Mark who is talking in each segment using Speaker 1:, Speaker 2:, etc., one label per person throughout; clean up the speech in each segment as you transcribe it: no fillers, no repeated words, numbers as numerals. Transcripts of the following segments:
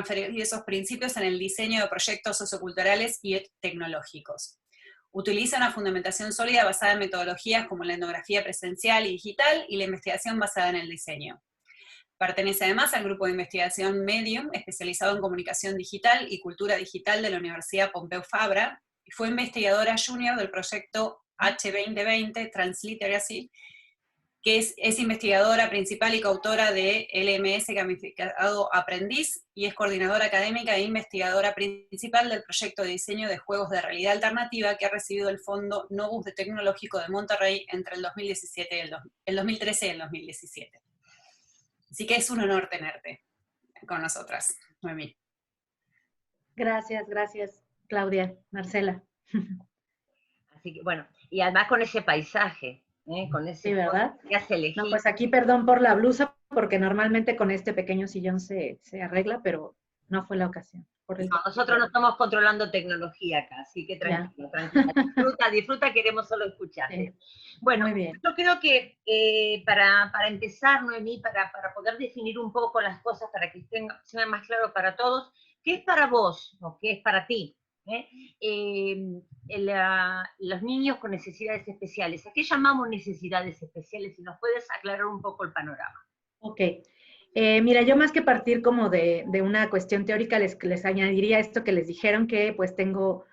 Speaker 1: transferir esos principios en el diseño de proyectos socioculturales y tecnológicos. Utiliza una fundamentación sólida basada en metodologías como la etnografía presencial y digital y la investigación basada en el diseño. Pertenece además al grupo de investigación Medium, especializado en comunicación digital y cultura digital de la Universidad Pompeu Fabra, y fue investigadora junior del proyecto H2020 Transliteracy, que es investigadora principal y coautora de LMS Gamificado Aprendiz, y es coordinadora académica e investigadora principal del proyecto de diseño de juegos de realidad alternativa que ha recibido el Fondo Novus de Tecnológico de Monterrey entre el 2013 y el 2017. Así que es un honor tenerte con nosotras, Noemí.
Speaker 2: Gracias, gracias, Claudia, Marcela.
Speaker 3: Así que bueno, y además con ese paisaje, con ese
Speaker 2: sí, ¿verdad?
Speaker 3: que has elegido.
Speaker 2: No, pues aquí perdón por la blusa, porque normalmente con este pequeño sillón se arregla, pero no fue la ocasión.
Speaker 3: No, nosotros no estamos controlando tecnología acá, así que tranquila, tranquila. Disfruta, queremos solo escucharte. Sí. Bueno, muy bien. Yo creo que para empezar, Noemí, para poder definir un poco las cosas, para que sea más claro para todos, ¿qué es para vos o qué es para ti? Los niños con necesidades especiales. ¿A qué llamamos necesidades especiales? Si nos puedes aclarar un poco el panorama.
Speaker 2: Ok. Mira, yo más que partir como de una cuestión teórica, les añadiría esto que les dijeron, que pues tengo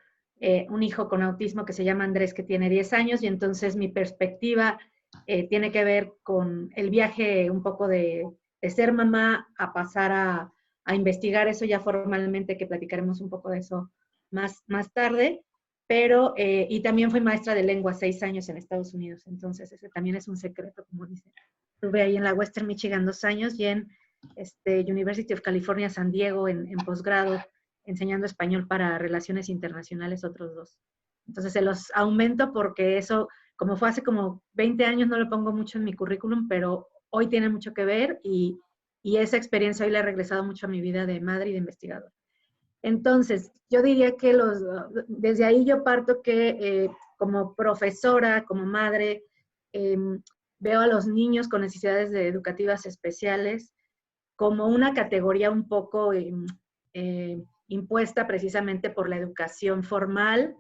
Speaker 2: un hijo con autismo que se llama Andrés, que tiene 10 años, y entonces mi perspectiva tiene que ver con el viaje un poco de ser mamá a pasar a investigar eso ya formalmente, que platicaremos un poco de eso más tarde, pero, y también fui maestra de lengua 6 años en Estados Unidos, entonces ese también es un secreto, como dicen. Estuve ahí en la Western Michigan 2 años y en University of California, San Diego, en posgrado, enseñando español para relaciones internacionales, otros 2. Entonces se los aumento porque eso, como fue hace como 20 años, no lo pongo mucho en mi currículum, pero hoy tiene mucho que ver y esa experiencia hoy le ha regresado mucho a mi vida de madre y de investigador. Entonces, yo diría que desde ahí yo parto que como profesora, como madre, veo a los niños con necesidades educativas especiales como una categoría un poco impuesta precisamente por la educación formal,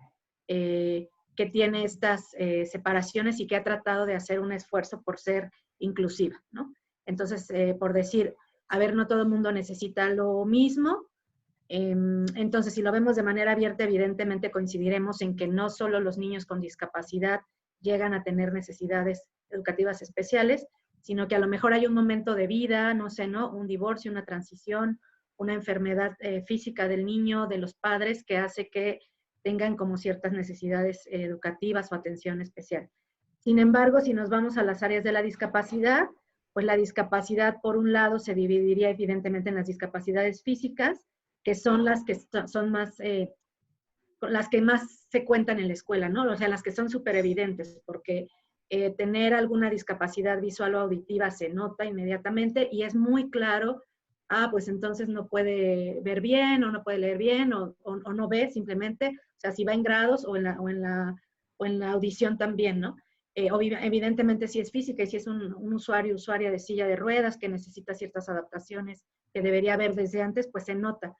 Speaker 2: que tiene estas separaciones y que ha tratado de hacer un esfuerzo por ser inclusiva, ¿no? Entonces, por decir, a ver, no todo el mundo necesita lo mismo. Entonces, si lo vemos de manera abierta, evidentemente coincidiremos en que no solo los niños con discapacidad llegan a tener necesidades educativas especiales, sino que a lo mejor hay un momento de vida, no sé, ¿no? Un divorcio, una transición, una enfermedad física del niño, de los padres, que hace que tengan como ciertas necesidades educativas o atención especial. Sin embargo, si nos vamos a las áreas de la discapacidad, pues la discapacidad, por un lado, se dividiría evidentemente en las discapacidades físicas, que son las que son más, las que más se cuentan en la escuela, ¿no? O sea, las que son súper evidentes, porque tener alguna discapacidad visual o auditiva se nota inmediatamente y es muy claro, pues entonces no puede ver bien o no puede leer bien o no ve simplemente, o sea, si va en grados o en la audición también, ¿no? Evidentemente si es física y si es un usuaria de silla de ruedas que necesita ciertas adaptaciones que debería haber desde antes, pues se nota.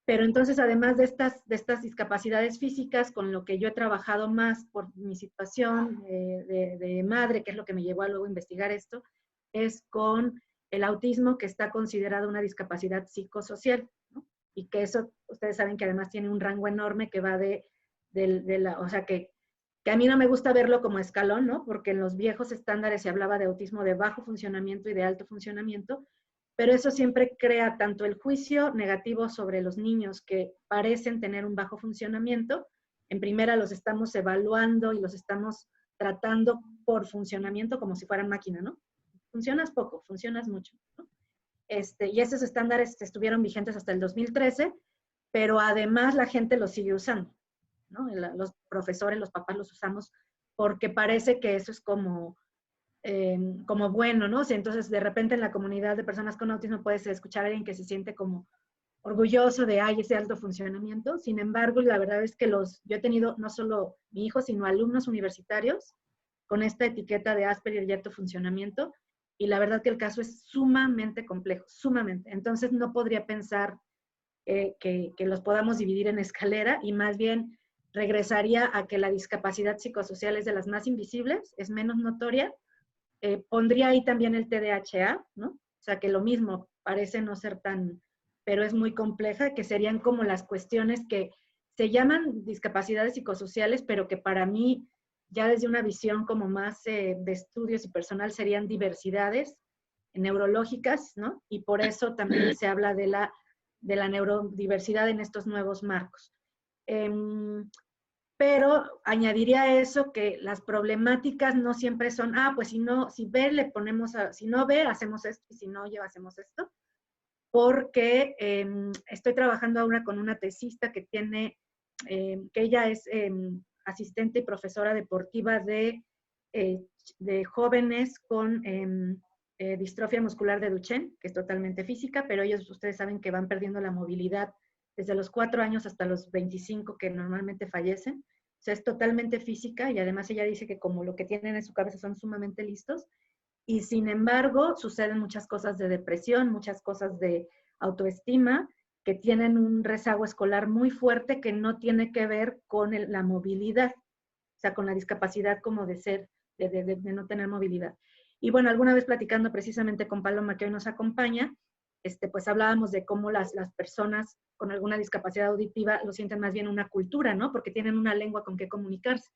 Speaker 2: Pero entonces, además de estas discapacidades físicas, con lo que yo he trabajado más por mi situación de madre, que es lo que me llevó a luego investigar esto, es con el autismo, que está considerado una discapacidad psicosocial, ¿no? Y que eso, ustedes saben que además tiene un rango enorme que va o sea, que a mí no me gusta verlo como escalón, ¿no? Porque en los viejos estándares se hablaba de autismo de bajo funcionamiento y de alto funcionamiento, pero eso siempre crea tanto el juicio negativo sobre los niños que parecen tener un bajo funcionamiento. En primera los estamos evaluando y los estamos tratando por funcionamiento como si fueran máquina, ¿no? Funcionas poco, funcionas mucho, ¿no? Y esos estándares estuvieron vigentes hasta el 2013, pero además la gente los sigue usando, ¿no? Los profesores, los papás los usamos porque parece que eso es como bueno, ¿no? O sea, entonces, de repente en la comunidad de personas con autismo puedes escuchar a alguien que se siente como orgulloso de, ese alto funcionamiento. Sin embargo, la verdad es que yo he tenido no solo mi hijo, sino alumnos universitarios con esta etiqueta de Asperger y alto funcionamiento, y la verdad que el caso es sumamente complejo, sumamente. Entonces no podría pensar que los podamos dividir en escalera, y más bien regresaría a que la discapacidad psicosocial es de las más invisibles, es menos notoria. Pondría ahí también el TDAH, ¿no? O sea, que lo mismo, parece no ser tan, pero es muy compleja, que serían como las cuestiones que se llaman discapacidades psicosociales, pero que para mí, ya desde una visión como más de estudios y personal, serían diversidades neurológicas, ¿no? Y por eso también se habla de la neurodiversidad en estos nuevos marcos. Pero añadiría a eso que las problemáticas no siempre son, pues si ve, le ponemos, si no ve, hacemos esto, y si no oye, hacemos esto, porque estoy trabajando ahora con una tesista que tiene, que ella es asistente y profesora deportiva de jóvenes con distrofia muscular de Duchenne, que es totalmente física, pero ellos, ustedes saben que van perdiendo la movilidad desde los 4 años hasta los 25, que normalmente fallecen. O sea, es totalmente física, y además ella dice que como lo que tienen en su cabeza son sumamente listos, y sin embargo suceden muchas cosas de depresión, muchas cosas de autoestima, que tienen un rezago escolar muy fuerte que no tiene que ver con la movilidad, o sea, con la discapacidad como de ser, de no tener movilidad. Y bueno, alguna vez platicando precisamente con Paloma, que hoy nos acompaña, pues hablábamos de cómo las personas con alguna discapacidad auditiva lo sienten más bien una cultura, ¿no? Porque tienen una lengua con que comunicarse.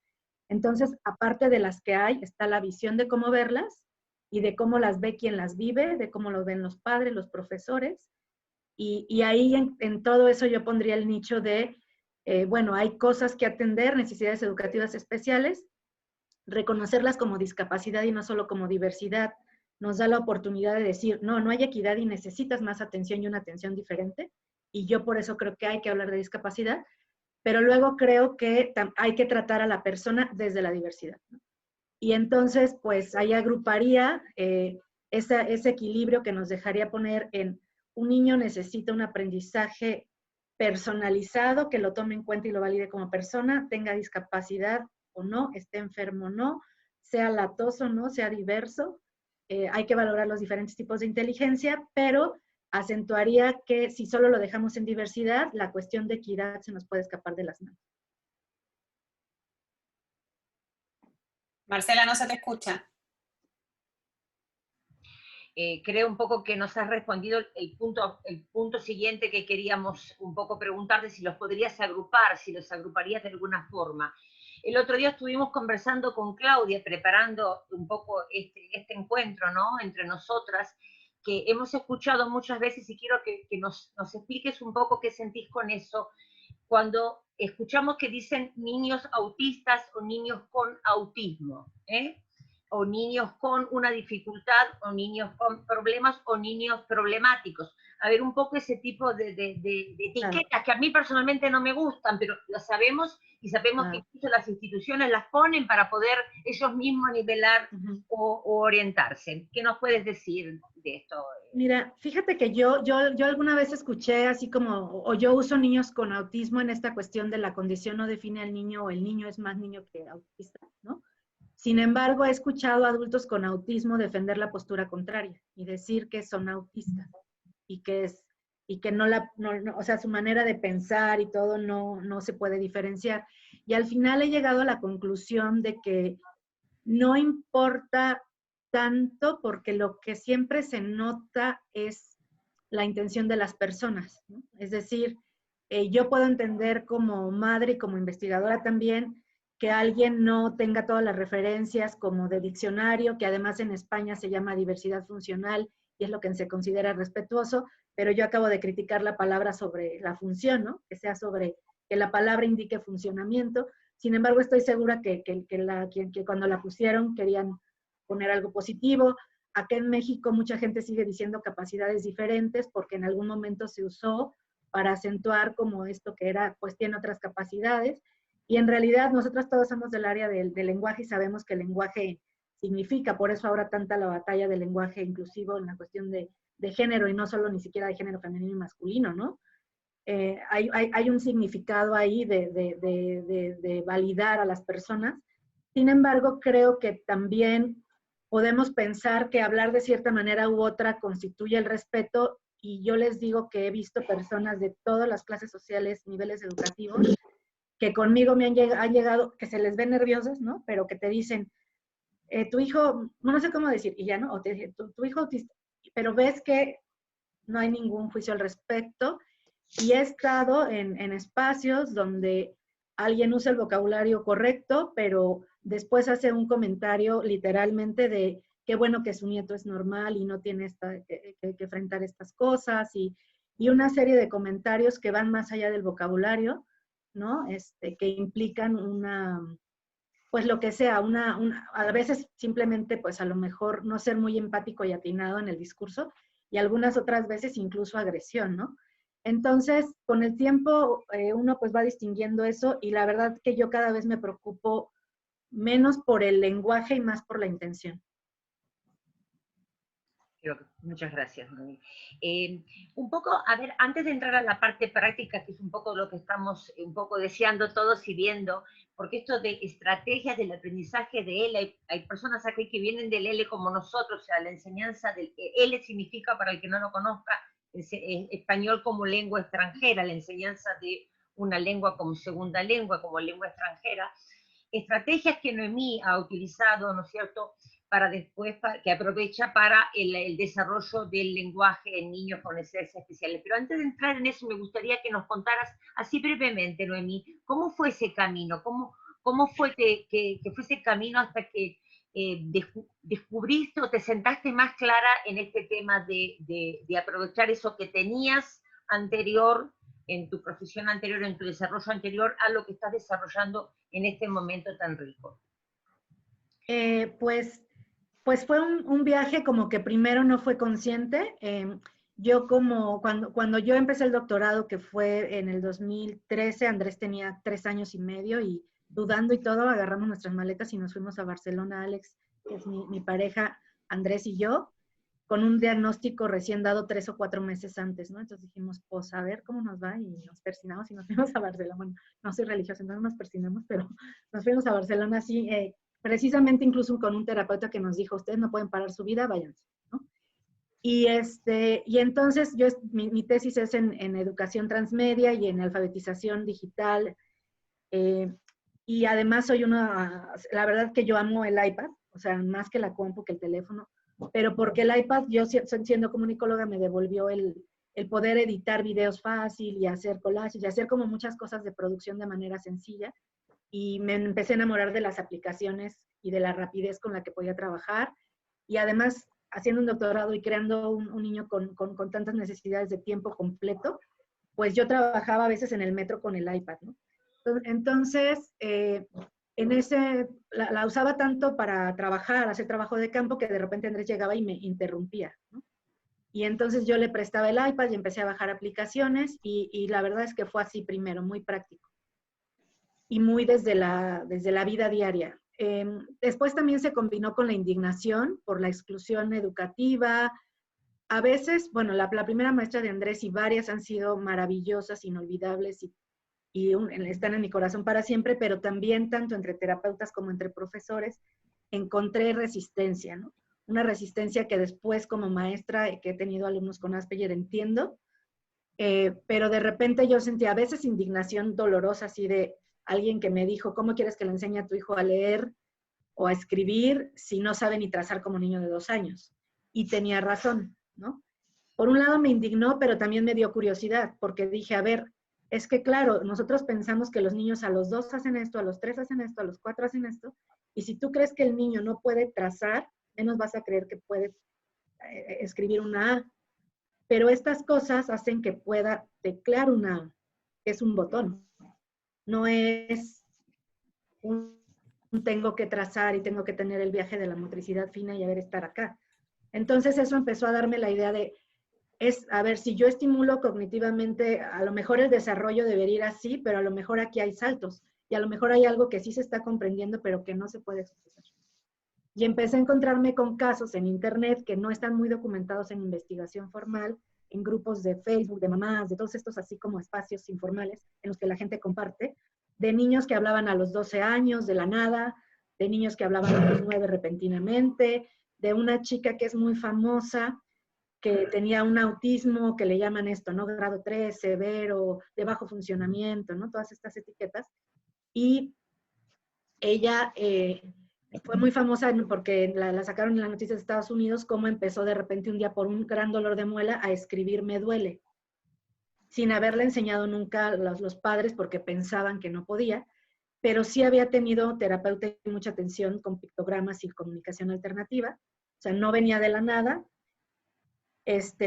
Speaker 2: Entonces, aparte de las que hay, está la visión de cómo verlas y de cómo las ve quien las vive, de cómo lo ven los padres, los profesores. Y ahí en todo eso yo pondría el nicho de, bueno, hay cosas que atender, necesidades educativas especiales, reconocerlas como discapacidad y no solo como diversidad, nos da la oportunidad de decir, no, no hay equidad y necesitas más atención y una atención diferente, y yo por eso creo que hay que hablar de discapacidad, pero luego creo que hay que tratar a la persona desde la diversidad, ¿no? Y entonces, pues ahí agruparía ese equilibrio que nos dejaría poner en un niño necesita un aprendizaje personalizado, que lo tome en cuenta y lo valide como persona, tenga discapacidad o no, esté enfermo o no, sea latoso o no, sea diverso. Hay que valorar los diferentes tipos de inteligencia, pero acentuaría que si solo lo dejamos en diversidad, la cuestión de equidad se nos puede escapar de las manos.
Speaker 1: Marcela, no se te escucha.
Speaker 3: Creo un poco que nos has respondido el punto siguiente que queríamos un poco preguntarte, si los podrías agrupar, si los agruparías de alguna forma. El otro día estuvimos conversando con Claudia, preparando un poco este encuentro, ¿no?, entre nosotras, que hemos escuchado muchas veces, y quiero que nos expliques un poco qué sentís con eso, cuando escuchamos que dicen niños autistas o niños con autismo, o niños con una dificultad, o niños con problemas, o niños problemáticos. A ver, un poco ese tipo de etiquetas que a mí personalmente no me gustan, pero las sabemos, y sabemos que incluso las instituciones las ponen para poder ellos mismos nivelar o orientarse. ¿Qué nos puedes decir de esto?
Speaker 2: Mira, fíjate que yo alguna vez escuché así como, o yo uso niños con autismo en esta cuestión de la condición no define al niño, o el niño es más niño que autista, ¿no? Sin embargo, he escuchado a adultos con autismo defender la postura contraria y decir que son autistas y que o sea, su manera de pensar y todo no se puede diferenciar. Y al final he llegado a la conclusión de que no importa tanto, porque lo que siempre se nota es la intención de las personas, ¿no? Es decir, yo puedo entender como madre y como investigadora también que alguien no tenga todas las referencias como de diccionario, que además en España se llama diversidad funcional y es lo que se considera respetuoso, pero yo acabo de criticar la palabra sobre la función, ¿no? Que sea sobre que la palabra indique funcionamiento. Sin embargo, estoy segura que cuando la pusieron querían poner algo positivo. Acá en México mucha gente sigue diciendo capacidades diferentes porque en algún momento se usó para acentuar como esto que era, pues tiene otras capacidades. Y en realidad nosotros todos somos del área del lenguaje y sabemos que el lenguaje significa, por eso ahora tanta la batalla del lenguaje inclusivo en la cuestión de género, y no solo ni siquiera de género femenino y masculino, ¿no? Hay un significado ahí de validar a las personas. Sin embargo, creo que también podemos pensar que hablar de cierta manera u otra constituye el respeto, y yo les digo que he visto personas de todas las clases sociales, niveles educativos, que conmigo me han llegado, que se les ve nerviosas, ¿no? Pero que te dicen, tu hijo, no sé cómo decir, y ya, ¿no? O te dicen, tu hijo autista, pero ves que no hay ningún juicio al respecto, y he estado en espacios donde alguien usa el vocabulario correcto, pero después hace un comentario literalmente de qué bueno que su nieto es normal y no tiene que enfrentar estas cosas, y una serie de comentarios que van más allá del vocabulario, ¿no? Que implican pues lo que sea, a veces simplemente, pues a lo mejor no ser muy empático y atinado en el discurso, y algunas otras veces incluso agresión, ¿no? Entonces, con el tiempo, uno pues va distinguiendo eso, y la verdad que yo cada vez me preocupo menos por el lenguaje y más por la intención.
Speaker 3: Muchas gracias, Noemí. Un poco, a ver, antes de entrar a la parte práctica, que es un poco lo que estamos un poco deseando todos y viendo, porque esto de estrategias del aprendizaje de L, hay personas aquí que vienen del L como nosotros, o sea, la enseñanza del L significa, para el que no lo conozca, español como lengua extranjera, la enseñanza de una lengua como segunda lengua, como lengua extranjera. Estrategias que Noemí ha utilizado, ¿no es cierto?, para después, que aprovecha para el desarrollo del lenguaje en niños con necesidades especiales. Pero antes de entrar en eso, me gustaría que nos contaras así brevemente, Noemí, ¿cómo fue ese camino? ¿Cómo fue que fue ese camino hasta que descubriste o te sentaste más clara en este tema de aprovechar eso que tenías anterior, en tu profesión anterior, en tu desarrollo anterior, a lo que estás desarrollando en este momento tan rico?
Speaker 2: Pues fue un viaje como que primero no fue consciente. Yo cuando yo empecé el doctorado, que fue en el 2013, Andrés tenía 3 años y medio, y dudando y todo, agarramos nuestras maletas y nos fuimos a Barcelona, Alex, que es mi pareja, Andrés y yo, con un diagnóstico recién dado 3 o 4 meses antes, ¿no? Entonces dijimos, pues a ver cómo nos va, y nos persinamos y nos fuimos a Barcelona. Bueno, no soy religiosa, entonces nos persinamos, pero nos fuimos a Barcelona así, precisamente incluso con un terapeuta que nos dijo, ustedes no pueden parar su vida, váyanse, ¿no? Y entonces mi tesis es en educación transmedia y en alfabetización digital, y además la verdad que yo amo el iPad, o sea, más que la compu, que el teléfono, pero porque el iPad, yo siendo comunicóloga, me devolvió el poder editar videos fácil y hacer collages y hacer como muchas cosas de producción de manera sencilla, y me empecé a enamorar de las aplicaciones y de la rapidez con la que podía trabajar, y además haciendo un doctorado y creando un niño con tantas necesidades de tiempo completo, pues yo trabajaba a veces en el metro con el iPad, ¿no? Entonces, la usaba tanto para trabajar, hacer trabajo de campo, que de repente Andrés llegaba y me interrumpía, ¿no? Y entonces yo le prestaba el iPad y empecé a bajar aplicaciones, y la verdad es que fue así primero, muy práctico y muy desde la vida diaria. Después también se combinó con la indignación por la exclusión educativa. A veces, bueno, la primera maestra de Andrés y varias han sido maravillosas, inolvidables, y están en mi corazón para siempre, pero también tanto entre terapeutas como entre profesores encontré resistencia, ¿no? Una resistencia que después como maestra, que he tenido alumnos con Asperger, entiendo, pero de repente yo sentía a veces indignación dolorosa, así de alguien que me dijo, ¿cómo quieres que le enseñe a tu hijo a leer o a escribir si no sabe ni trazar como niño de 2 años? Y tenía razón, ¿no? Por un lado me indignó, pero también me dio curiosidad, porque dije, a ver, es que claro, nosotros pensamos que los niños a los 2 hacen esto, a los 3 hacen esto, a los 4 hacen esto, y si tú crees que el niño no puede trazar, menos vas a creer que puede escribir una A. Pero estas cosas hacen que pueda teclear una A, que es un botón. No es un tengo que trazar y tengo que tener el viaje de la motricidad fina y a ver estar acá. Entonces eso empezó a darme la idea de, a ver, si yo estimulo cognitivamente, a lo mejor el desarrollo debería ir así, pero a lo mejor aquí hay saltos, y a lo mejor hay algo que sí se está comprendiendo, pero que no se puede expresar. Y empecé a encontrarme con casos en internet que no están muy documentados en investigación formal, en grupos de Facebook, de mamás, de todos estos así como espacios informales en los que la gente comparte, de niños que hablaban a los 12 años de la nada, de niños que hablaban a los 9 repentinamente, de una chica que es muy famosa, que tenía un autismo, que le llaman esto, ¿no? Grado 3, severo, de bajo funcionamiento, ¿no? Todas estas etiquetas. Y ella fue muy famosa porque la sacaron en las noticias de Estados Unidos, cómo empezó de repente un día por un gran dolor de muela a escribir "me duele", sin haberle enseñado nunca a los padres porque pensaban que no podía, pero sí había tenido terapeuta y mucha atención con pictogramas y comunicación alternativa, o sea, no venía de la nada,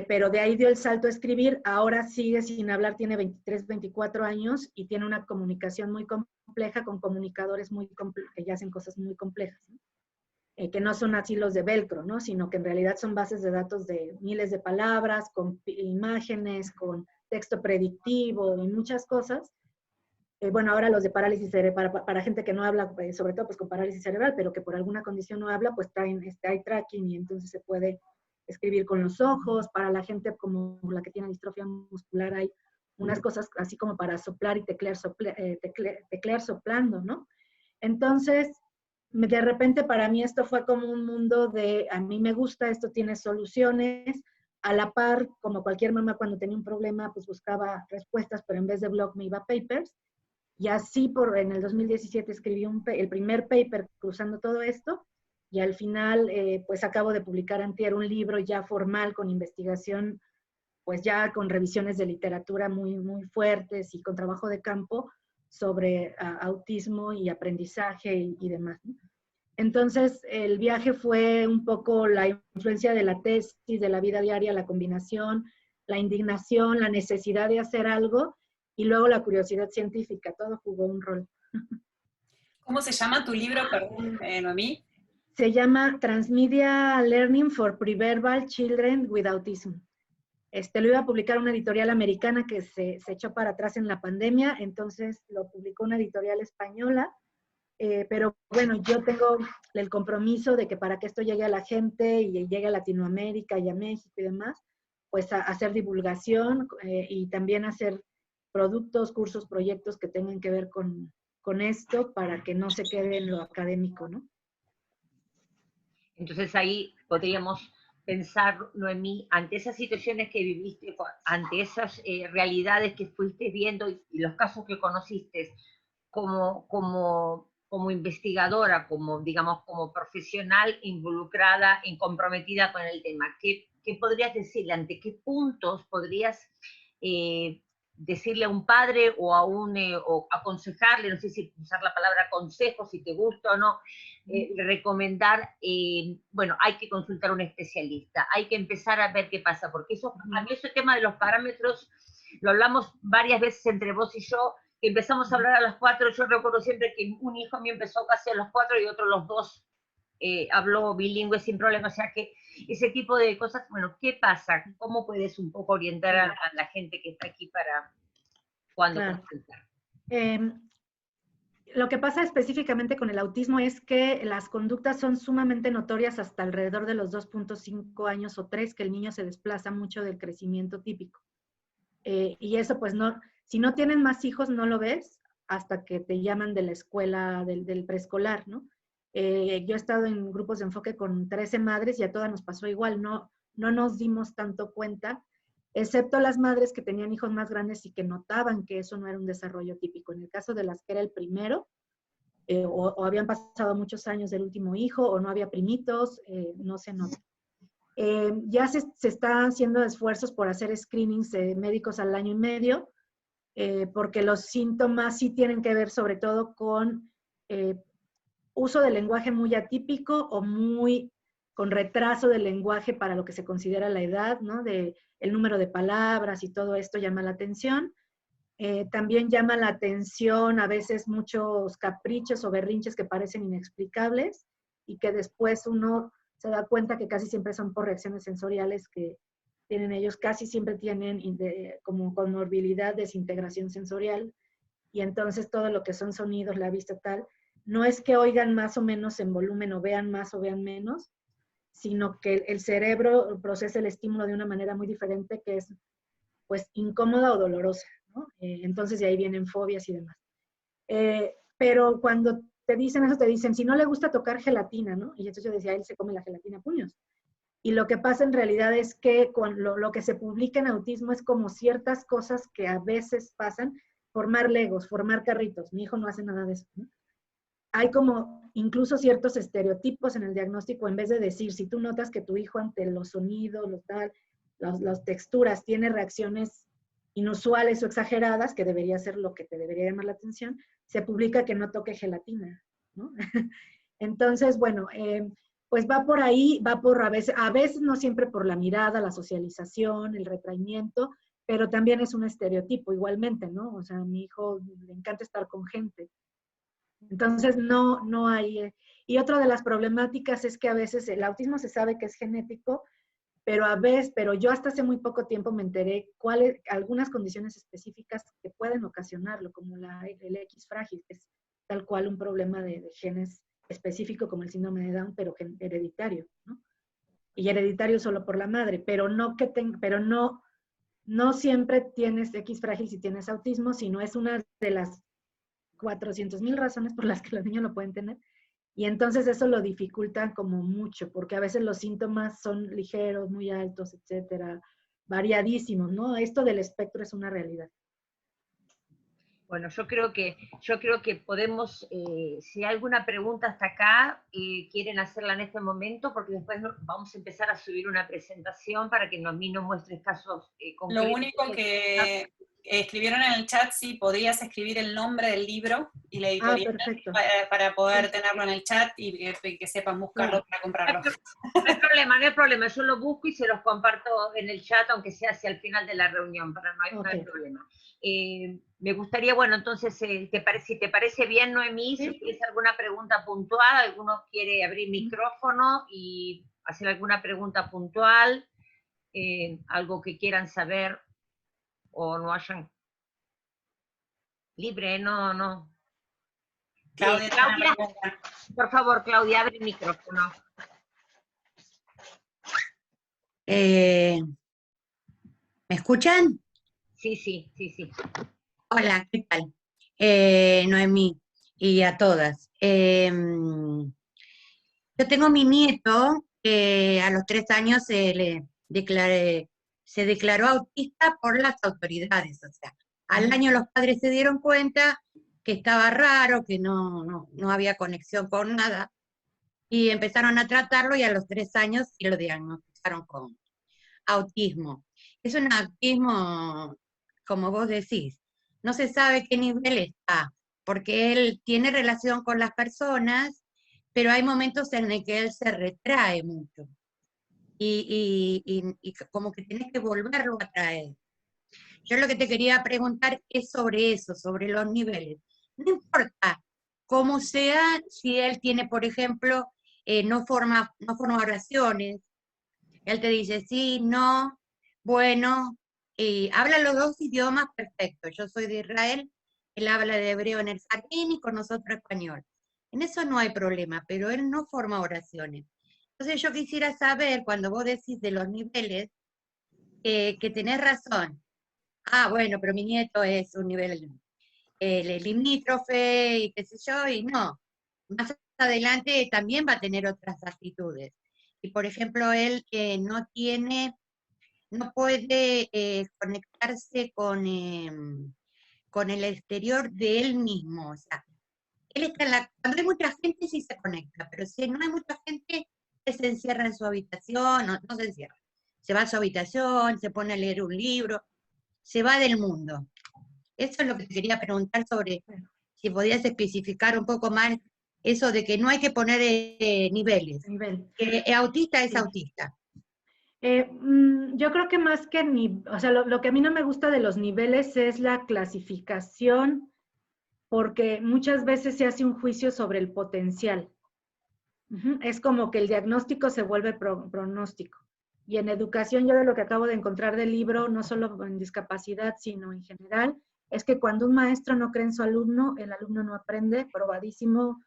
Speaker 2: pero de ahí dio el salto a escribir, ahora sigue sin hablar, tiene 23, 24 años y tiene una comunicación muy compleja con comunicadores que ya hacen cosas muy complejas, ¿no? Que no son así los de velcro, ¿no? Sino que en realidad son bases de datos de miles de palabras, con imágenes, con texto predictivo y muchas cosas. Bueno, ahora los de parálisis cerebral, para gente que no habla, sobre todo pues con parálisis cerebral, pero que por alguna condición no habla, pues traen eye tracking y entonces se puede escribir con los ojos. Para la gente como la que tiene distrofia muscular hay unas cosas así como para soplar y teclear soplando, ¿no? Entonces, de repente para mí esto fue como un mundo de, a mí me gusta, esto tiene soluciones, a la par, como cualquier mamá cuando tenía un problema, pues buscaba respuestas, pero en vez de blog me iba a papers, y así en el 2017 escribí el primer paper cruzando todo esto, y al final, pues acabo de publicar antier un libro ya formal con investigación, pues ya con revisiones de literatura muy, muy fuertes y con trabajo de campo sobre autismo y aprendizaje y demás, ¿no? Entonces, el viaje fue un poco la influencia de la tesis, de la vida diaria, la combinación, la indignación, la necesidad de hacer algo y luego la curiosidad científica, todo jugó un rol.
Speaker 1: ¿Cómo se llama tu libro, perdón, Noemí?
Speaker 2: Se llama Transmedia Learning for Preverbal Children with Autism. Lo iba a publicar una editorial americana que se echó para atrás en la pandemia, entonces lo publicó una editorial española, pero bueno, yo tengo el compromiso de que para que esto llegue a la gente y llegue a Latinoamérica y a México y demás, pues a hacer divulgación y también hacer productos, cursos, proyectos que tengan que ver con esto para que no se quede en lo académico, ¿no?
Speaker 3: Entonces ahí podríamos pensar, Noemí, ante esas situaciones que viviste, ante esas realidades que fuiste viendo y los casos que conociste, como investigadora, digamos, como profesional involucrada, comprometida con el tema, ¿qué podrías decirle? ¿Ante qué puntos podrías decirle a un padre o aconsejarle, no sé si usar la palabra consejo, si te gusta o no, recomendar, bueno, hay que consultar a un especialista, hay que empezar a ver qué pasa, porque a mí ese tema de los parámetros lo hablamos varias veces entre vos y yo, que empezamos a hablar a las 4, yo recuerdo siempre que un hijo mío empezó casi a las 4 y otro a los 2 habló bilingüe sin problema, o sea que ese tipo de cosas, bueno, ¿qué pasa? ¿Cómo puedes un poco orientar a la gente que está aquí para cuando consultar?
Speaker 2: Lo que pasa específicamente con el autismo es que las conductas son sumamente notorias hasta alrededor de los 2.5 años o 3, que el niño se desplaza mucho del crecimiento típico. Y eso pues no, si no tienen más hijos no lo ves hasta que te llaman de la escuela, del preescolar, ¿no? Yo he estado en grupos de enfoque con 13 madres y a todas nos pasó igual, no nos dimos tanto cuenta, excepto las madres que tenían hijos más grandes y que notaban que eso no era un desarrollo típico. En el caso de las que era el primero, o habían pasado muchos años del último hijo, o no había primitos, no se nota. Ya se están haciendo esfuerzos por hacer screenings médicos al año y medio, porque los síntomas sí tienen que ver sobre todo con uso del lenguaje muy atípico o con retraso del lenguaje para lo que se considera la edad, ¿no? El número de palabras y todo esto llama la atención. También llama la atención a veces muchos caprichos o berrinches que parecen inexplicables y que después uno se da cuenta que casi siempre son por reacciones sensoriales que tienen ellos, casi siempre tienen como comorbilidad, desintegración sensorial, y entonces todo lo que son sonidos, la vista tal, no es que oigan más o menos en volumen o vean más o vean menos, sino que el cerebro procesa el estímulo de una manera muy diferente que es pues incómoda o dolorosa, ¿no? Entonces de ahí vienen fobias y demás. Pero cuando te dicen eso, te dicen, si no le gusta tocar gelatina, ¿no? Y entonces yo decía, él se come la gelatina a puños. Y lo que pasa en realidad es que con lo que se publica en autismo es como ciertas cosas que a veces pasan, formar legos, formar carritos. Mi hijo no hace nada de eso, ¿no? Hay como incluso ciertos estereotipos en el diagnóstico, en vez de decir, si tú notas que tu hijo ante los sonidos, las texturas, tiene reacciones inusuales o exageradas, que debería ser lo que te debería llamar la atención, se publica que no toque gelatina, ¿no? Entonces, bueno, pues va por ahí, va por a veces no siempre por la mirada, la socialización, el retraimiento, pero también es un estereotipo igualmente, ¿no? O sea, a mi hijo le encanta estar con gente. Entonces, no hay... Y otra de las problemáticas es que a veces el autismo se sabe que es genético, pero yo hasta hace muy poco tiempo me enteré algunas condiciones específicas que pueden ocasionarlo, como el X frágil, que es tal cual un problema de genes específico como el síndrome de Down, pero hereditario, ¿no? Y hereditario solo por la madre, pero no siempre tienes X frágil si tienes autismo, sino es una de las 400,000 razones por las que los niños lo pueden tener. Y entonces eso lo dificulta como mucho, porque a veces los síntomas son ligeros, muy altos, etcétera, variadísimos, ¿no? Esto del espectro es una realidad.
Speaker 3: Bueno, yo creo que podemos, si hay alguna pregunta hasta acá, quieren hacerla en este momento, porque después vamos a empezar a subir una presentación para que a mí nos muestres casos concretos.
Speaker 1: Lo único que escribieron en el chat, si podrías escribir el nombre del libro y la editorial para poder tenerlo en el chat y que sepan buscarlo para comprarlo.
Speaker 3: No hay problema, yo lo busco y se los comparto en el chat, aunque sea hacia el final de la reunión, no hay problema. Me gustaría, bueno, entonces, si te parece bien, Noemí, si tienes alguna pregunta puntual, alguno quiere abrir micrófono y hacer alguna pregunta puntual, algo que quieran saber o no hayan libre, no.
Speaker 1: Claudia,
Speaker 3: por favor, Claudia, abre el micrófono.
Speaker 4: ¿Me escuchan?
Speaker 3: Sí.
Speaker 4: Hola, ¿qué tal? Noemí, y a todas. Yo tengo mi nieto, a los 3 años se declaró autista por las autoridades, o sea, al año los padres se dieron cuenta que estaba raro, que no había conexión con nada, y empezaron a tratarlo y a los 3 años sí lo diagnosticaron con autismo. Es un autismo, como vos decís, no se sabe qué nivel está, porque él tiene relación con las personas, pero hay momentos en los que él se retrae mucho. Y como que tenés que volverlo a traer. Yo lo que te quería preguntar es sobre eso, sobre los niveles. No importa cómo sea, si él tiene, por ejemplo, no forma oraciones, él te dice sí, no, bueno, y habla los 2 idiomas perfecto. Yo soy de Israel, él habla de hebreo en el jardín y con nosotros español. En eso no hay problema, pero él no forma oraciones. Entonces yo quisiera saber, cuando vos decís de los niveles, que tenés razón. Ah, bueno, pero mi nieto es un nivel limítrofe y qué sé yo, y no. Más adelante también va a tener otras actitudes. Y por ejemplo, él no puede conectarse con el exterior de él mismo. O sea, él está cuando hay mucha gente sí se conecta, pero si no hay mucha gente, él se encierra en su habitación, no se encierra. Se va a su habitación, se pone a leer un libro, se va del mundo. Eso es lo que te quería preguntar sobre, si podías especificar un poco más eso de que no hay que poner niveles. Que autista es autista.
Speaker 2: Yo creo que más que o sea, lo que a mí no me gusta de los niveles es la clasificación, porque muchas veces se hace un juicio sobre el potencial. Es como que el diagnóstico se vuelve pronóstico. Y en educación, yo de lo que acabo de encontrar del libro, no solo en discapacidad, sino en general, es que cuando un maestro no cree en su alumno, el alumno no aprende, probadísimo,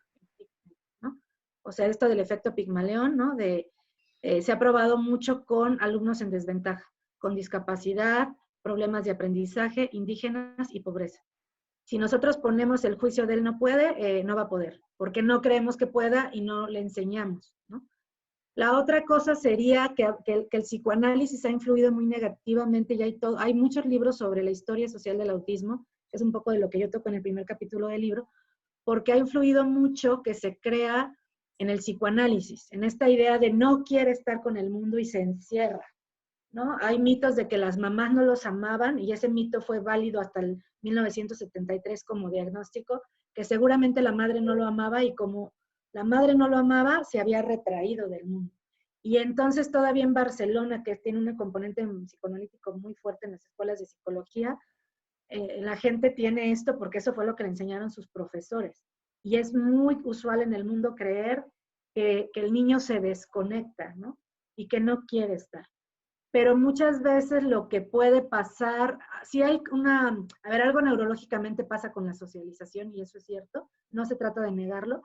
Speaker 2: ¿no? O sea, esto del efecto Pigmalión, ¿no? Se ha probado mucho con alumnos en desventaja, con discapacidad, problemas de aprendizaje, indígenas y pobreza. Si nosotros ponemos el juicio de él no puede, no va a poder, porque no creemos que pueda y no le enseñamos, ¿no? La otra cosa sería que el psicoanálisis ha influido muy negativamente, y hay muchos libros sobre la historia social del autismo, que es un poco de lo que yo toco en el primer capítulo del libro, porque ha influido mucho que se crea en el psicoanálisis, en esta idea de no quiere estar con el mundo y se encierra, ¿no? Hay mitos de que las mamás no los amaban, y ese mito fue válido hasta el 1973 como diagnóstico, que seguramente la madre no lo amaba, y como la madre no lo amaba, se había retraído del mundo. Y entonces todavía en Barcelona, que tiene un componente psicoanalítico muy fuerte en las escuelas de psicología, la gente tiene esto porque eso fue lo que le enseñaron sus profesores. Y es muy usual en el mundo creer que el niño se desconecta, ¿no? Y que no quiere estar. Pero muchas veces lo que puede pasar, si hay algo neurológicamente pasa con la socialización, y eso es cierto, no se trata de negarlo,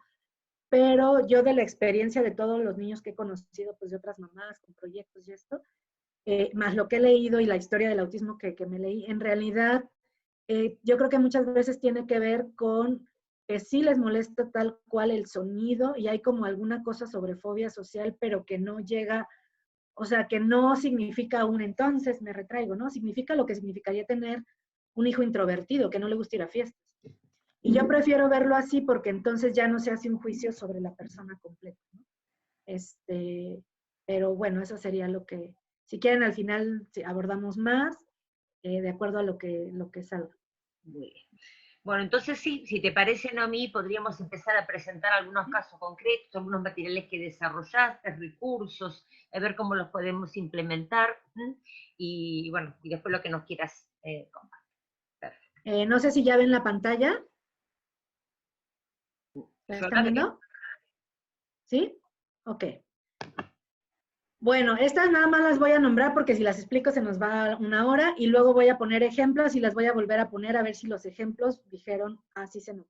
Speaker 2: pero yo de la experiencia de todos los niños que he conocido, pues de otras mamás con proyectos y esto, más lo que he leído y la historia del autismo que me leí, en realidad yo creo que muchas veces tiene que ver con que sí les molesta tal cual el sonido, y hay como alguna cosa sobre fobia social, pero que no llega, o sea, que no significa un entonces me retraigo, ¿no? Significa lo que significaría tener un hijo introvertido, que no le gusta ir a fiestas. Y yo prefiero verlo así porque entonces ya no se hace un juicio sobre la persona completa, ¿no? Pero bueno, eso sería lo que, si quieren al final abordamos más, de acuerdo a lo que salga.
Speaker 3: Muy bien. Bueno, entonces sí, si te parece, Noemí, podríamos empezar a presentar algunos casos concretos, algunos materiales que desarrollaste, recursos, a ver cómo los podemos implementar, y bueno, y después lo que nos quieras compartir.
Speaker 2: No sé si ya ven la pantalla. ¿La están viendo? ¿Sí? Ok. Bueno, estas nada más las voy a nombrar porque si las explico se nos va una hora, y luego voy a poner ejemplos y las voy a volver a poner a ver si los ejemplos dijeron así se nota.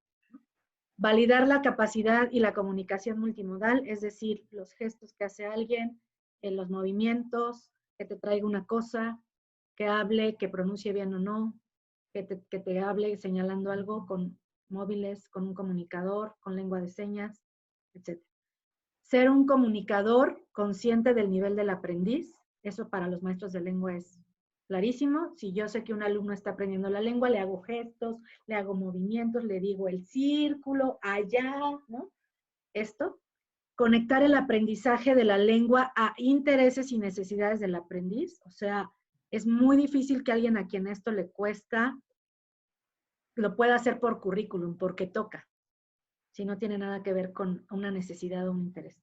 Speaker 2: Validar la capacidad y la comunicación multimodal, es decir, los gestos que hace alguien, los movimientos, que te traiga una cosa, que hable, que pronuncie bien o no, que te hable señalando algo con móviles, con un comunicador, con lengua de señas, etc. Ser un comunicador consciente del nivel del aprendiz, eso para los maestros de lengua es clarísimo. Si yo sé que un alumno está aprendiendo la lengua, le hago gestos, le hago movimientos, le digo el círculo, allá, ¿no? Esto. Conectar el aprendizaje de la lengua a intereses y necesidades del aprendiz. O sea, es muy difícil que alguien a quien esto le cuesta lo pueda hacer por currículum, porque toca, si no tiene nada que ver con una necesidad o un interés.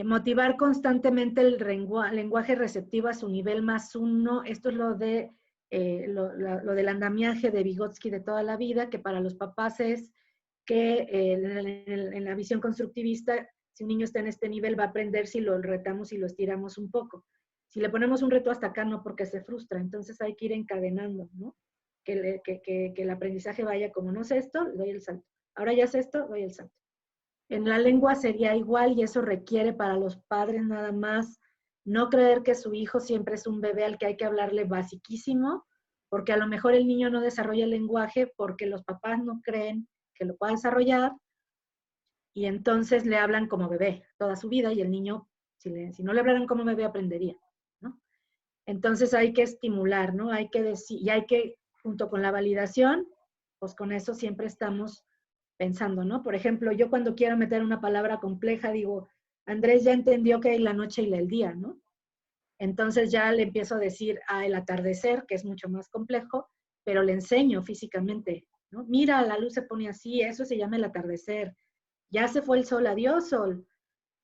Speaker 2: Motivar constantemente el lenguaje receptivo a su nivel +1. Esto es lo del andamiaje de Vygotsky de toda la vida, que para los papás es que en la visión constructivista, si un niño está en este nivel, va a aprender si lo retamos y lo estiramos un poco. Si le ponemos un reto hasta acá, no, porque se frustra. Entonces hay que ir encadenando, ¿no? Que el aprendizaje vaya como, no sé esto, doy el salto. Ahora ya sé esto, doy el salto. En la lengua sería igual, y eso requiere para los padres nada más no creer que su hijo siempre es un bebé al que hay que hablarle basiquísimo, porque a lo mejor el niño no desarrolla el lenguaje porque los papás no creen que lo pueda desarrollar, y entonces le hablan como bebé toda su vida, y el niño, si no le hablaran como bebé, aprendería, ¿no? Entonces hay que estimular, ¿no? Hay que decir, y hay que, junto con la validación, pues con eso siempre estamos pensando, ¿no? Por ejemplo, yo cuando quiero meter una palabra compleja digo, Andrés ya entendió que hay la noche y el día, ¿no? Entonces ya le empiezo a decir el atardecer, que es mucho más complejo, pero le enseño físicamente, ¿no? Mira, la luz se pone así, eso se llama el atardecer. Ya se fue el sol, adiós sol.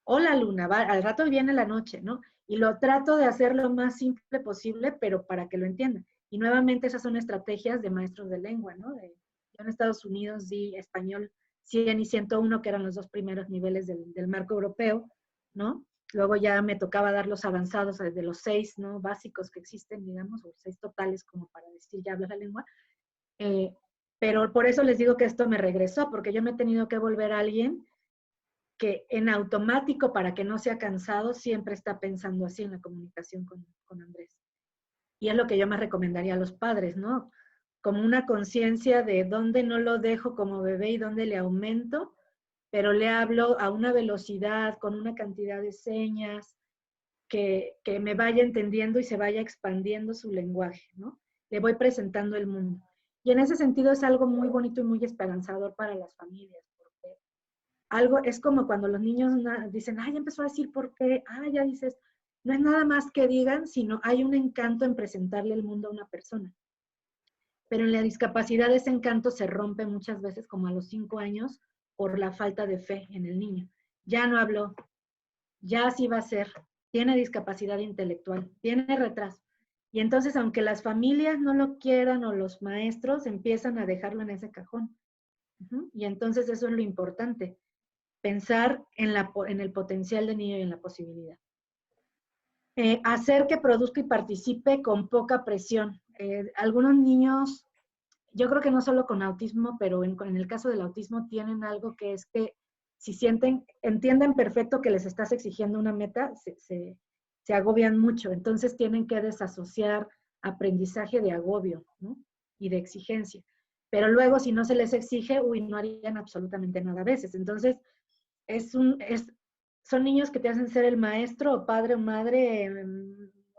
Speaker 2: Hola luna, al rato viene la noche, ¿no? Y lo trato de hacer lo más simple posible, pero para que lo entiendan. Y nuevamente esas son estrategias de maestros de lengua, ¿no? Yo en Estados Unidos di español 100 y 101, que eran los 2 primeros niveles del marco europeo, ¿no? Luego ya me tocaba dar los avanzados de los 6, ¿no? Básicos que existen, digamos, o 6 totales, como para decir ya hablas la lengua. Pero por eso les digo que esto me regresó, porque yo me he tenido que volver a alguien que en automático, para que no sea cansado, siempre está pensando así en la comunicación con Andrés. Y es lo que yo más recomendaría a los padres, ¿no? como una conciencia de dónde no lo dejo como bebé y dónde le aumento, pero le hablo a una velocidad, con una cantidad de señas, que me vaya entendiendo y se vaya expandiendo su lenguaje, ¿no? Le voy presentando el mundo. Y en ese sentido es algo muy bonito y muy esperanzador para las familias, porque algo es como cuando los niños dicen, ya empezó a decir por qué, ya dices, no es nada más que digan, sino hay un encanto en presentarle el mundo a una persona. Pero en la discapacidad ese encanto se rompe muchas veces como a los 5 años por la falta de fe en el niño. Ya no habló, ya así va a ser, tiene discapacidad intelectual, tiene retraso. Y entonces, aunque las familias no lo quieran o los maestros, empiezan a dejarlo en ese cajón. Y entonces eso es lo importante, pensar en el potencial del niño y en la posibilidad. Hacer que produzca y participe con poca presión. Algunos niños, yo creo que no solo con autismo, pero en el caso del autismo tienen algo que es que si entienden perfecto que les estás exigiendo una meta, se agobian mucho. Entonces tienen que desasociar aprendizaje de agobio, ¿no? Y de exigencia. Pero luego si no se les exige, no harían absolutamente nada a veces. Entonces son niños que te hacen ser el maestro o padre o madre,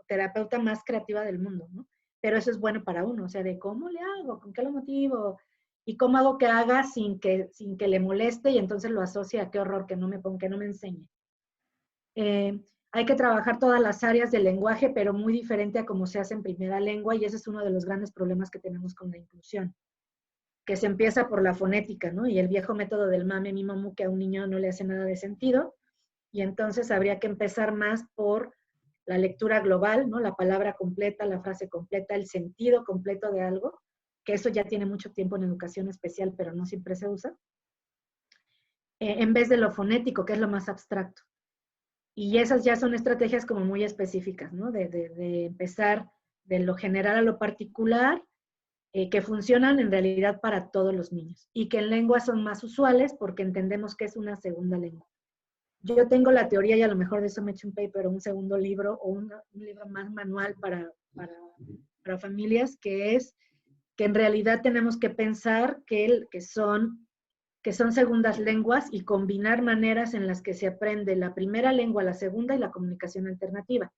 Speaker 2: terapeuta más creativa del mundo, ¿no? Pero eso es bueno para uno, o sea, de cómo le hago, con qué lo motivo, y cómo hago que haga sin que le moleste y entonces lo asocie a qué horror, que no me enseñe. Hay que trabajar todas las áreas del lenguaje, pero muy diferente a cómo se hace en primera lengua, y ese es uno de los grandes problemas que tenemos con la inclusión, que se empieza por la fonética, ¿no? Y el viejo método del mame, mi mamu, que a un niño no le hace nada de sentido, y entonces habría que empezar más por la lectura global, ¿no? La palabra completa, la frase completa, el sentido completo de algo, que eso ya tiene mucho tiempo en educación especial, pero no siempre se usa, en vez de lo fonético, que es lo más abstracto. Y esas ya son estrategias como muy específicas, ¿no? De empezar de lo general a lo particular, que funcionan en realidad para todos los niños, y que en lengua son más usuales porque entendemos que es una segunda lengua. Yo tengo la teoría, y a lo mejor de eso me echo un paper o un segundo libro, o un libro más manual para familias, que es que en realidad tenemos que pensar que son segundas lenguas y combinar maneras en las que se aprende la primera lengua, la segunda y la comunicación alternativa.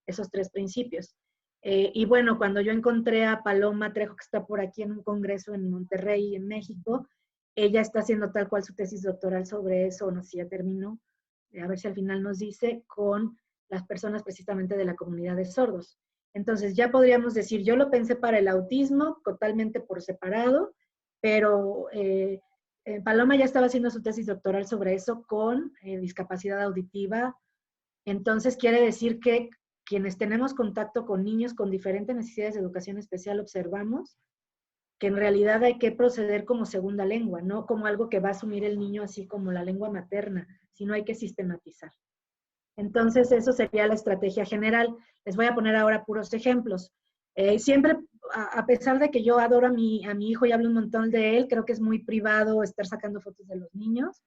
Speaker 2: Esos 3 principios. Y bueno, cuando yo encontré a Paloma Trejo, que está por aquí en un congreso en Monterrey, en México, ella está haciendo tal cual su tesis doctoral sobre eso, no sé si ya terminó, a ver si al final nos dice, con las personas precisamente de la comunidad de sordos. Entonces ya podríamos decir, yo lo pensé para el autismo, totalmente por separado, pero Paloma ya estaba haciendo su tesis doctoral sobre eso con discapacidad auditiva. Entonces quiere decir que quienes tenemos contacto con niños con diferentes necesidades de educación especial observamos que en realidad hay que proceder como segunda lengua, no como algo que va a asumir el niño así como la lengua materna, sino hay que sistematizar. Entonces, eso sería la estrategia general. Les voy a poner ahora puros ejemplos. Siempre, a pesar de que yo adoro a mi hijo y hablo un montón de él, creo que es muy privado estar sacando fotos de los niños.